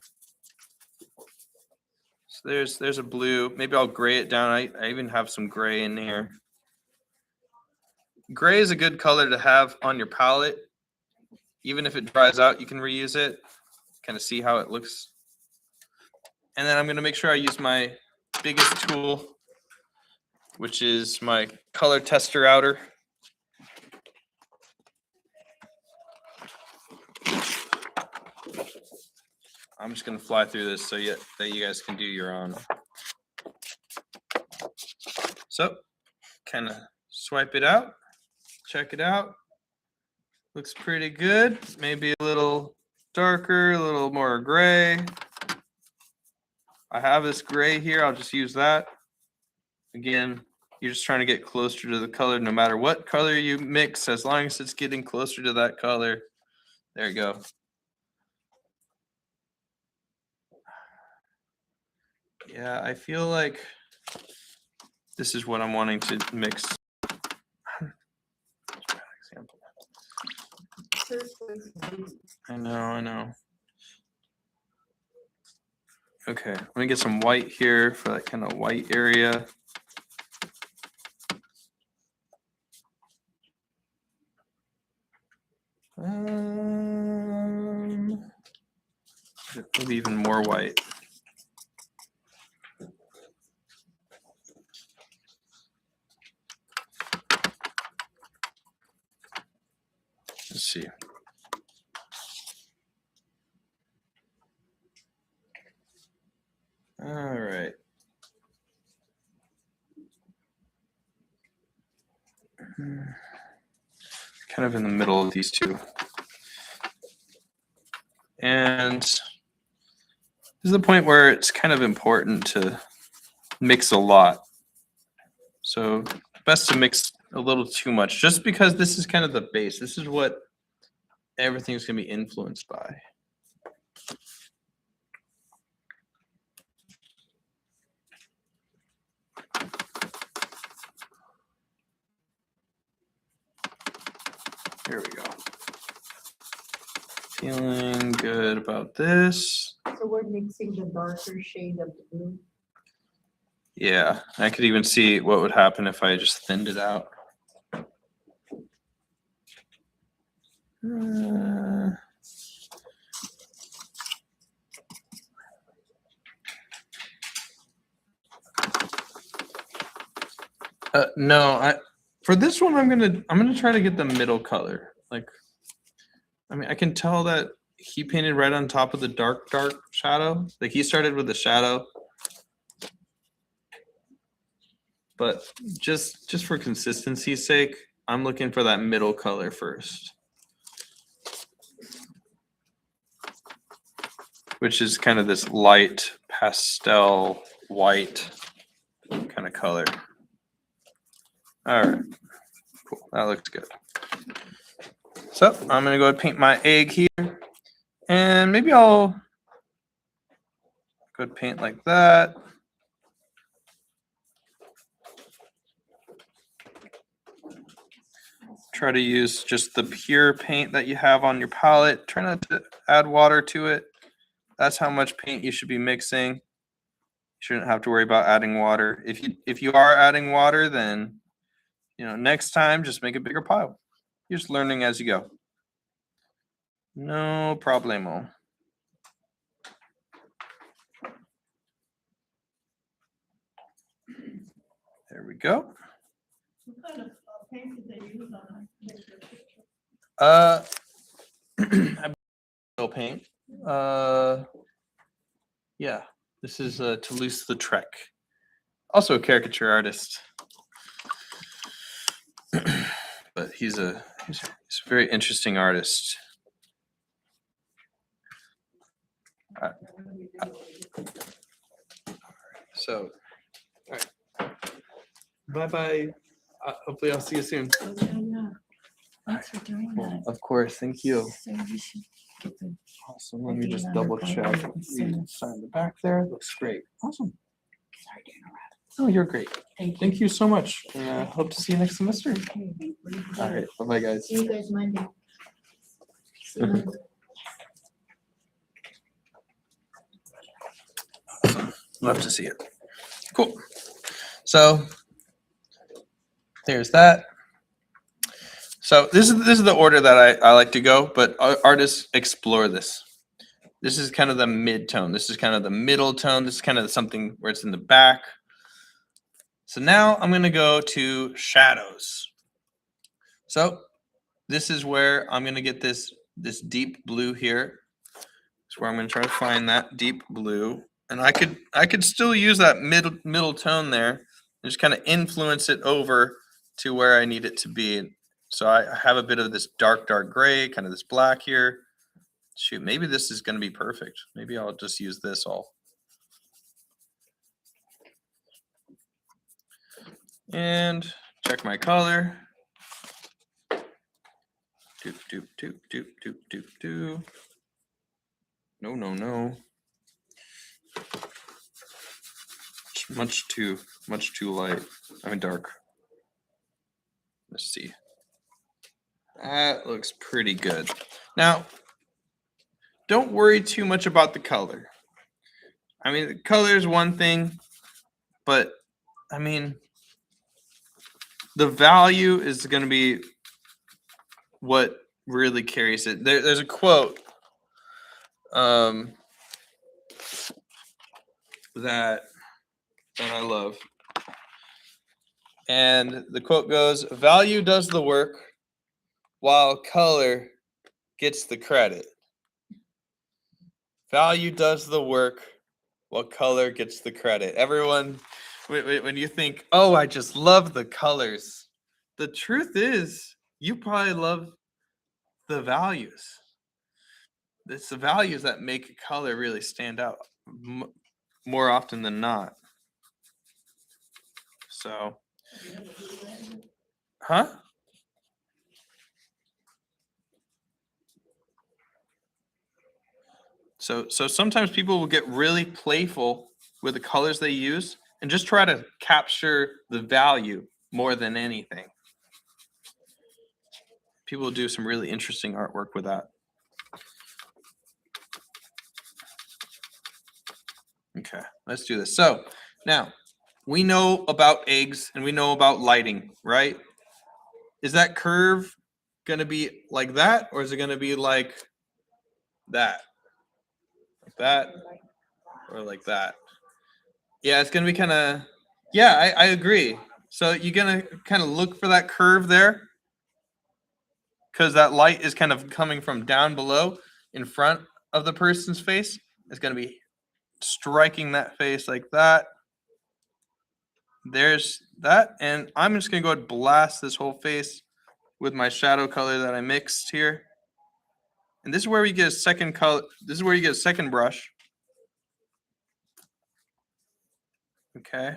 Speaker 7: So there's a blue. Maybe I'll gray it down. I even have some gray in here. Gray is a good color to have on your palette. Even if it dries out, you can reuse it. Kind of see how it looks. And then I'm going to make sure I use my biggest tool, which is my color tester outer. I'm just going to fly through this so that you guys can do your own. So, kind of swipe it out, check it out. Looks pretty good. Maybe a little darker, a little more gray. I have this gray here. I'll just use that. Again, you're just trying to get closer to the color no matter what color you mix, as long as it's getting closer to that color. There you go. Yeah, I feel like this is what I'm wanting to mix. I know. Okay, let me get some white here for that kind of white area. Maybe even more white. Let's see. All right. Kind of in the middle of these two. And this is the point where it's kind of important to mix a lot. So best to mix a little too much, just because this is kind of the base. This is what everything's going to be influenced by. Here we go. Feeling good about this.
Speaker 6: So we're mixing the darker shade of the blue.
Speaker 7: Yeah, I could even see what would happen if I just thinned it out. No, for this one I'm gonna try to get the middle color. Like, I mean, I can tell that he painted right on top of the dark shadow. Like, he started with the shadow. But just for consistency's sake, I'm looking for that middle color first, which is kind of this light pastel white kind of color. All right, cool. That looks good. So I'm gonna go ahead and paint my egg here, and maybe I'll go ahead and paint like that. Try to use just the pure paint that you have on your palette. Try not to add water to it. That's how much paint you should be mixing. You shouldn't have to worry about adding water. If you are adding water, then next time just make a bigger pile. You're just learning as you go. No problemo. There we go.
Speaker 1: What kind of paint did they use on
Speaker 7: Oil paint. Yeah, this is Toulouse-Lautrec. also a caricature artist. But he's a very interesting artist. So, all right. Bye-bye. Hopefully I'll see you soon.
Speaker 1: Yeah. Thanks for doing that.
Speaker 7: Of course, thank you.
Speaker 1: So we should get the
Speaker 7: Awesome. Let me
Speaker 1: ID
Speaker 7: just
Speaker 1: number
Speaker 7: double
Speaker 1: card
Speaker 7: check.
Speaker 1: and
Speaker 7: You
Speaker 1: send it.
Speaker 7: sign the back there. Looks great. Awesome.
Speaker 1: Sorry to interrupt.
Speaker 7: Oh, you're great.
Speaker 1: Thank you.
Speaker 7: Thank you so much. And hope to see you next semester.
Speaker 1: Okay.
Speaker 7: All right. Bye-bye, guys.
Speaker 3: See you guys Monday. See you Monday.
Speaker 7: Love to see it. Cool. So there's that. So this is the order that I like to go, but artists explore this. This is kind of the mid tone. This is kind of the middle tone. This is kind of something where it's in the back. So now I'm going to go to shadows. So this is where I'm going to get this deep blue here. That's where I'm going to try to find that deep blue. And I could still use that middle tone there and just kind of influence it over to where I need it to be. So I have a bit of this dark gray, kind of this black here. Shoot, maybe this is going to be perfect. Maybe I'll just use this all. And check my color. Doop, doop, doop, doop, doop, doop, doop. No. Much too light. I mean dark. Let's see. That looks pretty good. Now, don't worry too much about the color. I mean, the color is one thing, but I mean, the value is going to be what really carries it. There's a quote that I love. And the quote goes, "Value does the work while color gets the credit." Value does the work while color gets the credit. Everyone, when you think, oh, I just love the colors, the truth is you probably love the values. It's the values that make a color really stand out more often than not. So, huh? So sometimes people will get really playful with the colors they use and just try to capture the value more than anything. People do some really interesting artwork with that. Okay, let's do this. So now we know about eggs and we know about lighting, right? Is that curve going to be like that, or is it going to be like that? Like that, or like that? Yeah, it's going to be kind of, yeah, I agree. So you're going to kind of look for that curve there because that light is kind of coming from down below in front of the person's face. It's going to be striking that face like that. There's that. And I'm just going to go ahead and blast this whole face with my shadow color that I mixed here. And this is where we get a second color. This is where you get a second brush. Okay.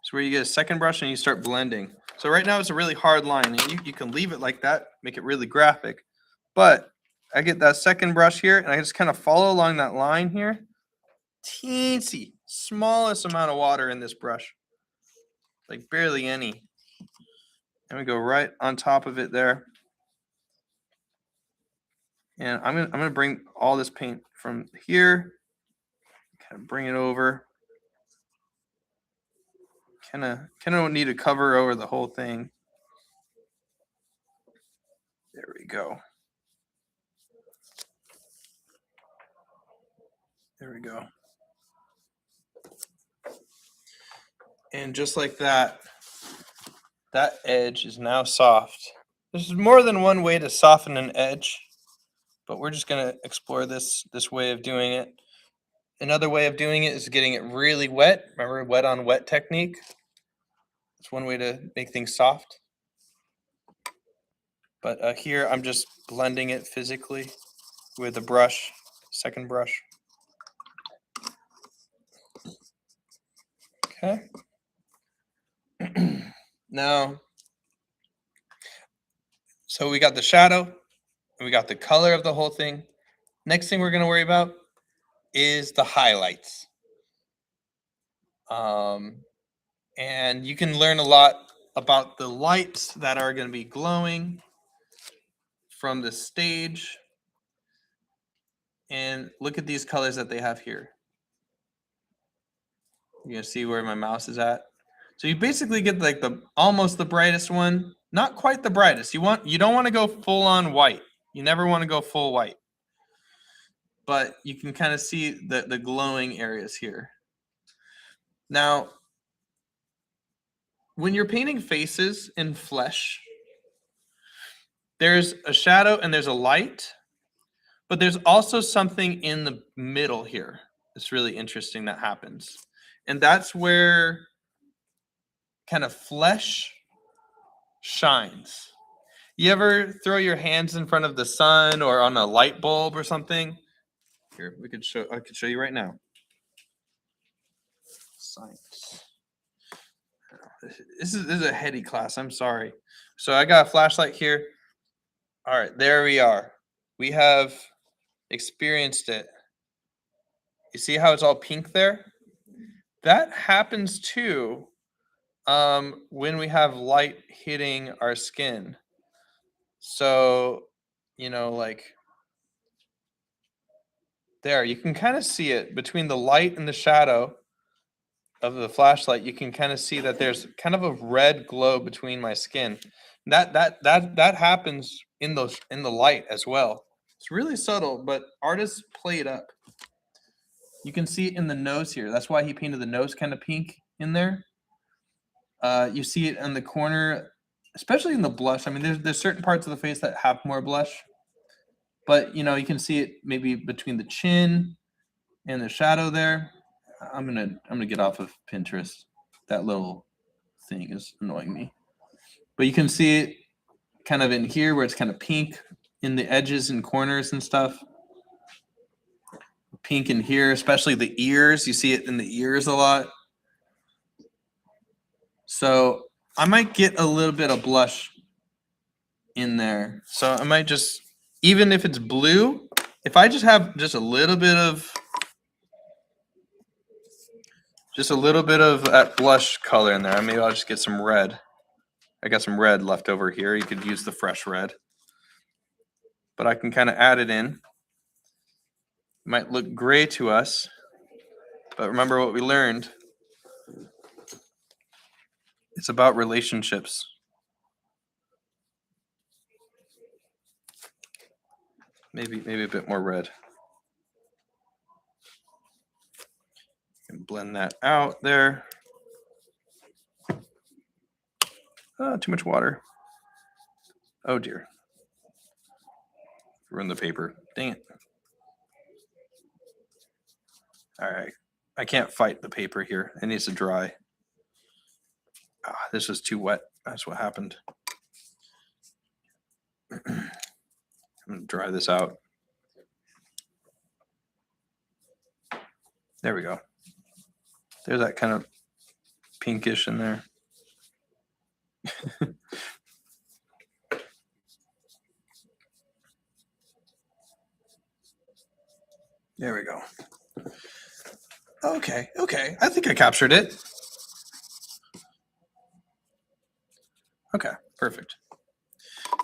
Speaker 7: So where you get a second brush and you start blending. So right now it's a really hard line. And you can leave it like that, make it really graphic. But I get that second brush here and I just kind of follow along that line here. Teensy, smallest amount of water in this brush. Like barely any. And we go right on top of it there. And I'm gonna bring all this paint from here. Kind of bring it over. Kind of need to cover over the whole thing. There we go. There we go. And just like that, that edge is now soft. There's more than one way to soften an edge, but we're just gonna explore this way of doing it. Another way of doing it is getting it really wet. Remember wet on wet technique? It's one way to make things soft. But here I'm just blending it physically with a brush, second brush. Okay. Now, so we got the shadow, and we got the color of the whole thing. Next thing we're going to worry about is the highlights. And you can learn a lot about the lights that are going to be glowing from the stage. And look at these colors that they have here. You're going to see where my mouse is at. So you basically get like the almost the brightest one, not quite the brightest. You don't want to go full on white. You never want to go full white. But you can kind of see the glowing areas here. Now, when you're painting faces in flesh, there's a shadow and there's a light, but there's also something in the middle here. It's really interesting that happens. And that's where kind of flesh shines. You ever throw your hands in front of the sun or on a light bulb or something? Here, I could show you right now. Science. This is a heady class. I'm sorry. So I got a flashlight here. All right, there we are. We have experienced it. You see how it's all pink there? That happens too when we have light hitting our skin. So, like there, you can kind of see it between the light and the shadow of the flashlight. You can kind of see that there's kind of a red glow between my skin. That happens in the light as well. It's really subtle, but artists play it up. You can see it in the nose here. That's why he painted the nose kind of pink in there. You see it on the corner, especially in the blush. I mean, there's certain parts of the face that have more blush, but you can see it maybe between the chin and the shadow there. I'm gonna get off of Pinterest. That little thing is annoying me. But you can see it kind of in here where it's kind of pink in the edges and corners and stuff. Pink in here, especially the ears. You see it in the ears a lot. So I might get a little bit of blush in there. So I might just, even if it's blue, if I just have just a little bit of that blush color in there, maybe I'll just get some red. I got some red left over here. You could use the fresh red. But I can kind of add it in. It might look gray to us, but remember what we learned. It's about relationships. Maybe a bit more red. And blend that out there. Too much water. Oh dear. Ruined the paper. Dang it. All right. I can't fight the paper here. It needs to dry. This was too wet. That's what happened. I'm going to dry this out. There we go. There's that kind of pinkish in there. There we go. Okay. I think I captured it. Okay, perfect.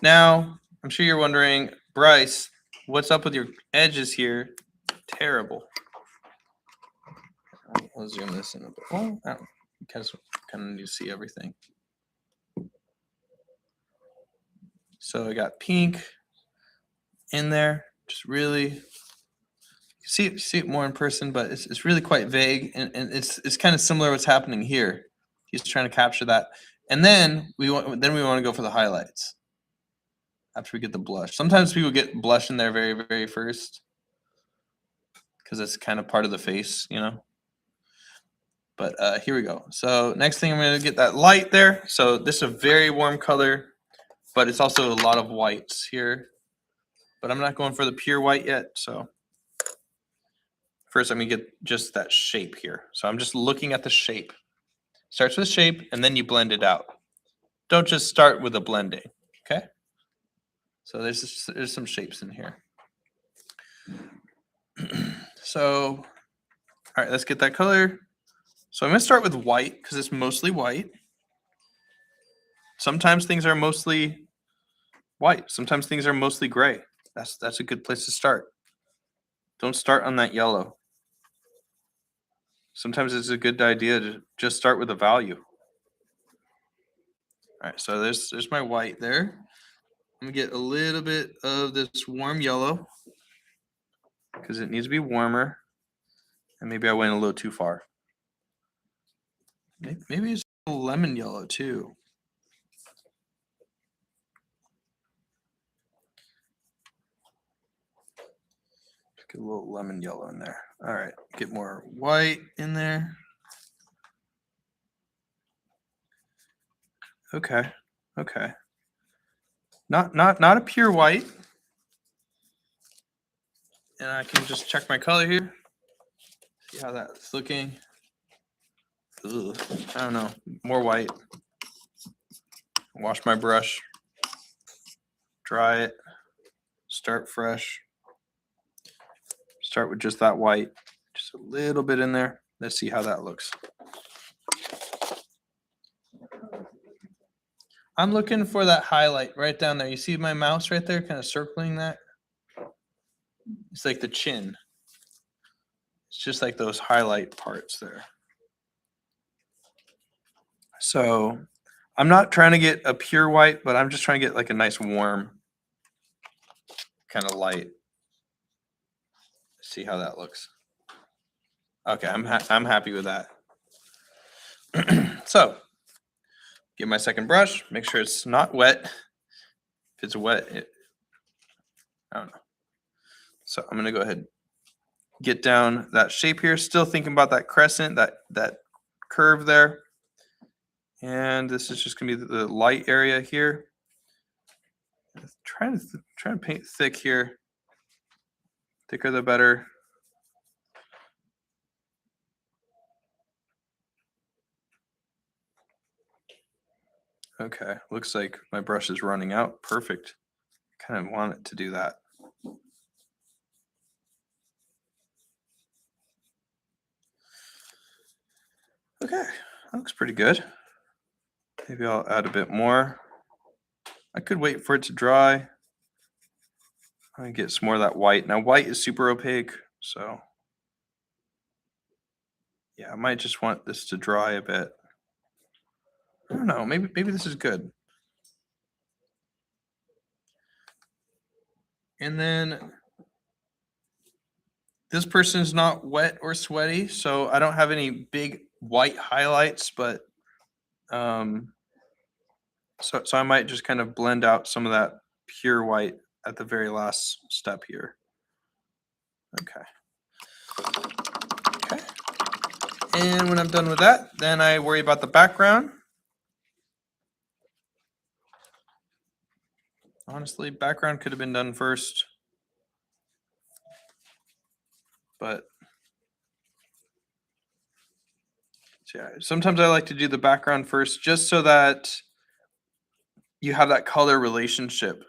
Speaker 7: Now, I'm sure you're wondering, Bryce, what's up with your edges here? Terrible. I'll zoom this in a bit. Well, because kind of need to see everything. So I got pink in there, just really see it more in person, but it's really quite vague, and it's kind of similar to what's happening here. He's trying to capture that, and then we want to go for the highlights after we get the blush. Sometimes people get blush in there very, very first, because it's kind of part of the face, you know. But here we go. So next thing, I'm gonna get that light there. So this is a very warm color, but it's also a lot of whites here. But I'm not going for the pure white yet. So first, I'm gonna get just that shape here. So I'm just looking at the shape. Starts with shape, and then you blend it out. Don't just start with a blending, okay? So there's some shapes in here. So, all right, let's get that color. So I'm gonna start with white because it's mostly white. Sometimes things are mostly white. Sometimes things are mostly gray. That's a good place to start. Don't start on that yellow. Sometimes it's a good idea to just start with a value. All right, so there's my white there. I'm gonna get a little bit of this warm yellow because it needs to be warmer. And maybe I went a little too far. Maybe it's a little lemon yellow too. Get a little lemon yellow in there. All right, get more white in there. Okay, okay. Not a pure white. And I can just check my color here. See how that's looking. Ugh, I don't know. More white. Wash my brush. Dry it. Start fresh. Start with just that white. Just a little bit in there. Let's see how that looks. I'm looking for that highlight right down there. You see my mouse right there kind of circling that? It's like the chin. It's just like those highlight parts there. So I'm not trying to get a pure white, but I'm just trying to get like a nice warm kind of light. See how that looks. Okay, I'm happy with that. So get my second brush, make sure it's not wet. If it's wet, I don't know. So I'm gonna go ahead, get down that shape here. Still thinking about that crescent, that curve there. And this is just gonna be the light area here. Trying to paint thick here. Thicker the better. Okay, looks like my brush is running out. Perfect. Kind of want it to do that. Okay, that looks pretty good. Maybe I'll add a bit more. I could wait for it to dry. I get some more of that white. Now white is super opaque, so yeah, I might just want this to dry a bit. I don't know, maybe this is good. And then this person's not wet or sweaty, so I don't have any big white highlights, but so I might just kind of blend out some of that pure white at the very last step here. Okay. Okay. And when I'm done with that, then I worry about the background. Honestly, background could have been done first. But yeah, sometimes I like to do the background first just so that you have that color relationship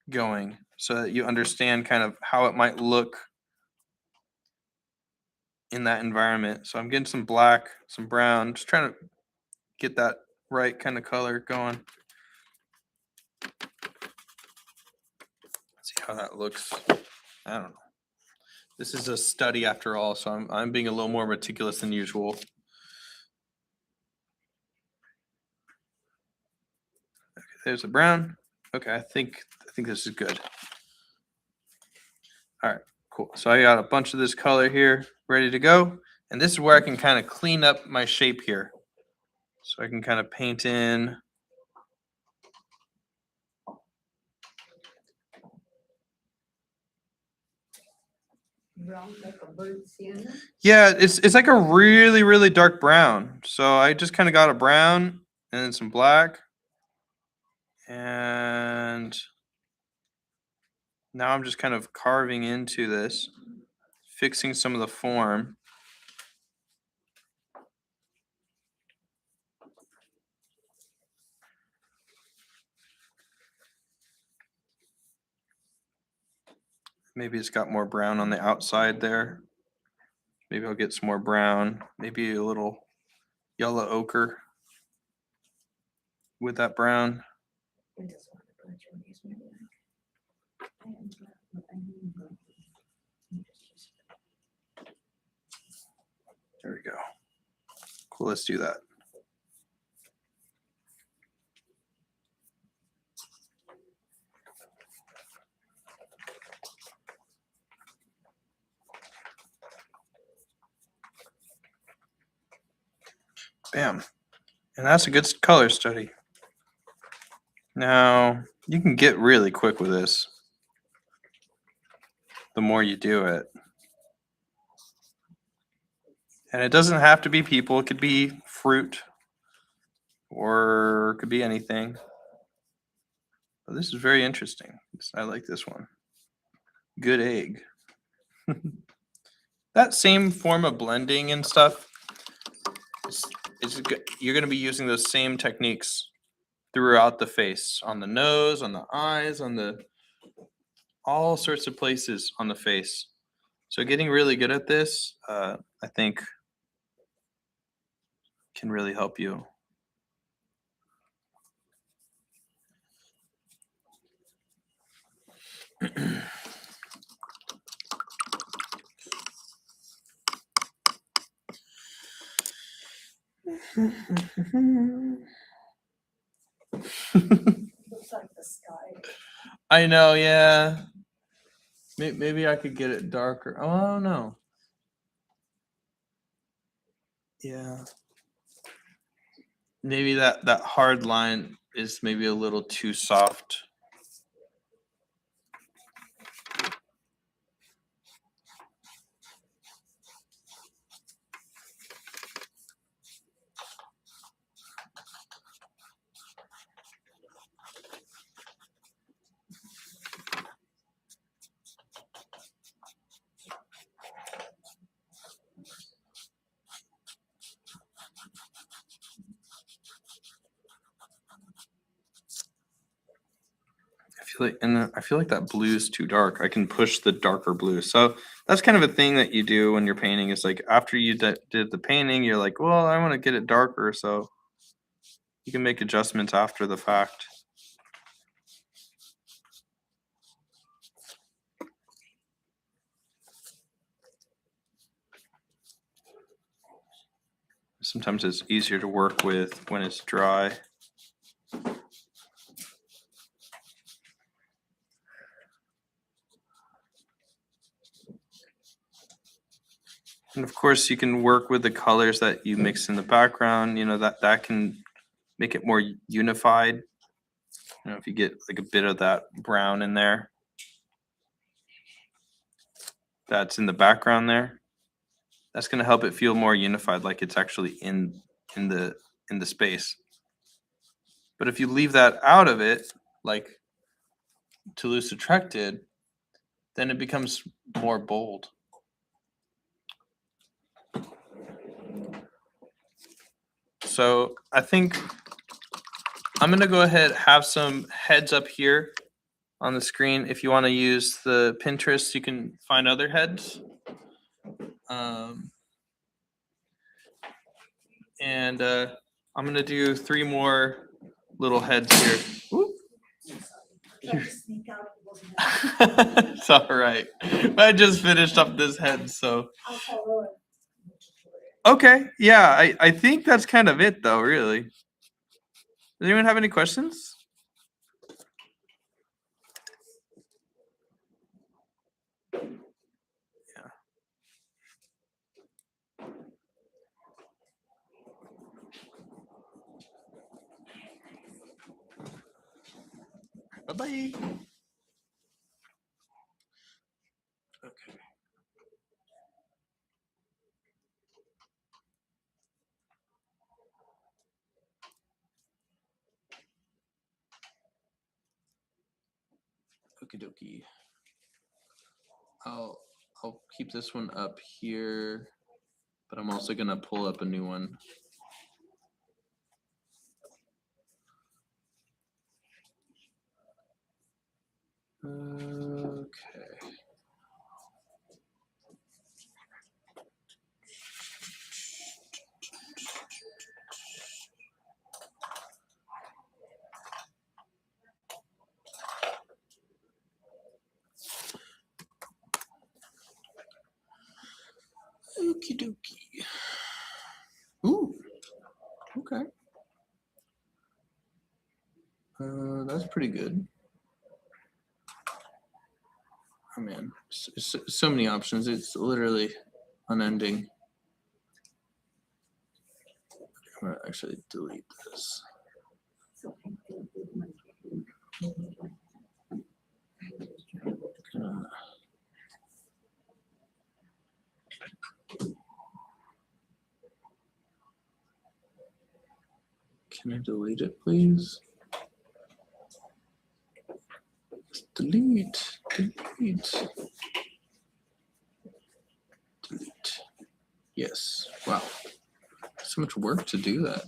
Speaker 7: going so that you understand kind of how it might look in that environment. So I'm getting some black, some brown, just trying to get that right kind of color going. See how that looks. I don't know. This is a study after all, so I'm being a little more meticulous than usual. Okay, there's a brown. Okay, I think this is good. All right, cool. So I got a bunch of this color here ready to go. And this is where I can kind of clean up my shape here. So I can kind of paint in.
Speaker 6: Brown like a bird sienna?
Speaker 7: Yeah, it's like a really, really dark brown. So I just kind of got a brown and then some black. And now I'm just kind of carving into this, fixing some of the form. Maybe it's got more brown on the outside there. Maybe I'll get some more brown, maybe a little yellow ochre with that brown. There we go. Cool, let's do that. Bam. And that's a good color study. Now, you can get really quick with this the more you do it. And it doesn't have to be people, it could be fruit or it could be anything. But this is very interesting. I like this one. Good egg. That same form of blending and stuff, you're going to be using those same techniques throughout the face, on the nose, on the eyes, on the all sorts of places on the face. So getting really good at this, I think, can really help you.
Speaker 8: Looks like the sky.
Speaker 7: I know, yeah. Maybe I could get it darker. Oh, I don't know. Yeah. Maybe that hard line is maybe a little too soft. I feel like that blue is too dark. I can push the darker blue. So that's kind of a thing that you do when you're painting. Is like after you did the painting, you're like, well, I want to get it darker. So you can make adjustments after the fact. Sometimes it's easier to work with when it's dry. And of course, you can work with the colors that you mix in the background. You know, that can make it more unified. You know, if you get like a bit of that brown in there, that's in the background there, that's going to help it feel more unified, like it's actually in the space. But if you leave that out of it, like Toulouse-Lautrec did, then it becomes more bold. So I think I'm going to go ahead, have some heads up here on the screen. If you want to use the Pinterest, you can find other heads. And I'm going to do 3 more little heads here. Whoop. It's all right. I just finished up this head, so. Okay, yeah, I think that's kind of it, though, really. Does anyone have any questions? Yeah. Bye-bye. Okay. Okie dokie. I'll keep this one up here, but I'm also gonna pull up a new one. Okay. Okie dokie. Ooh. Okay. That's pretty good. Oh man, so many options. It's literally unending. I'm gonna actually delete this. Can I delete it, please? Delete, delete, delete. Yes. Wow. So much work to do that.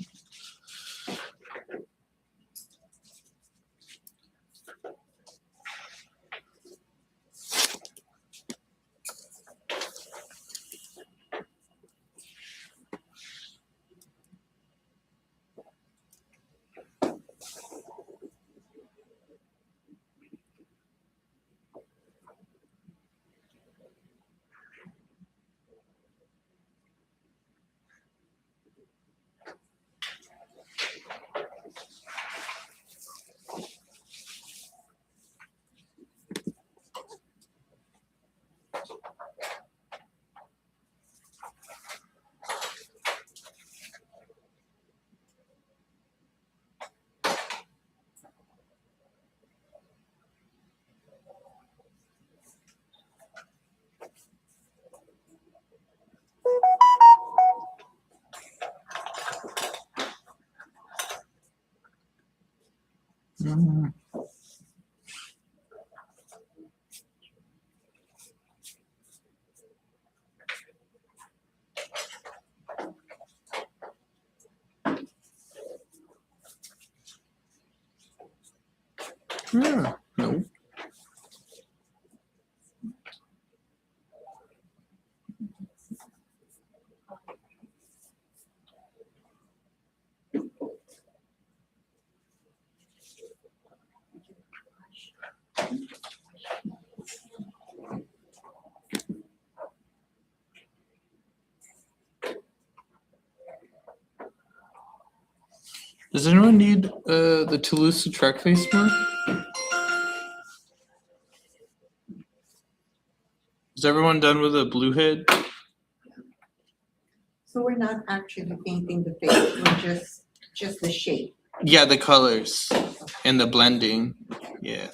Speaker 7: No. Does anyone need the Toulouse-Lautrec face mark? Is everyone done with a blue head?
Speaker 6: So we're not actually painting the face, we're just the shape.
Speaker 7: Yeah, the colors and the blending. Yeah.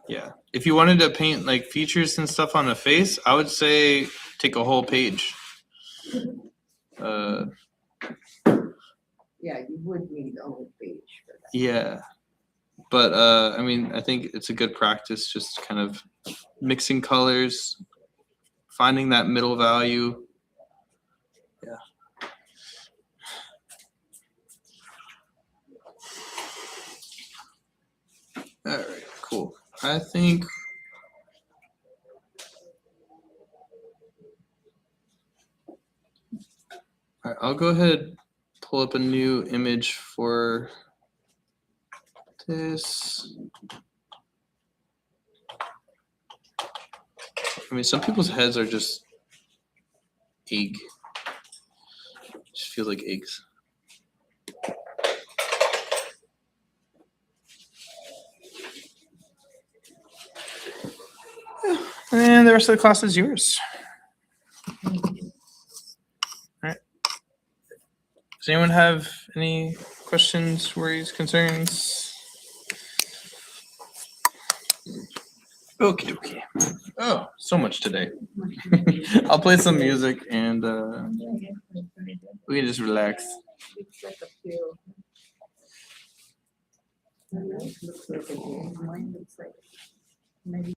Speaker 7: Yeah. If you wanted to paint like features and stuff on a face, I would say take a whole page.
Speaker 6: Yeah, you would need a whole page for that.
Speaker 7: Yeah. But I mean, I think it's a good practice just kind of mixing colors, finding that middle value. Yeah. All right, cool. I think all right, I'll go ahead, pull up a new image for this. I mean, some people's heads are just egg. Just feel like eggs. And the rest of the class is yours. All right. Does anyone have any questions, worries, concerns? Okay. Oh, so much today. I'll play some music and we can just relax.
Speaker 6: It's like a pill. Looks like a day. Mine looks like maybe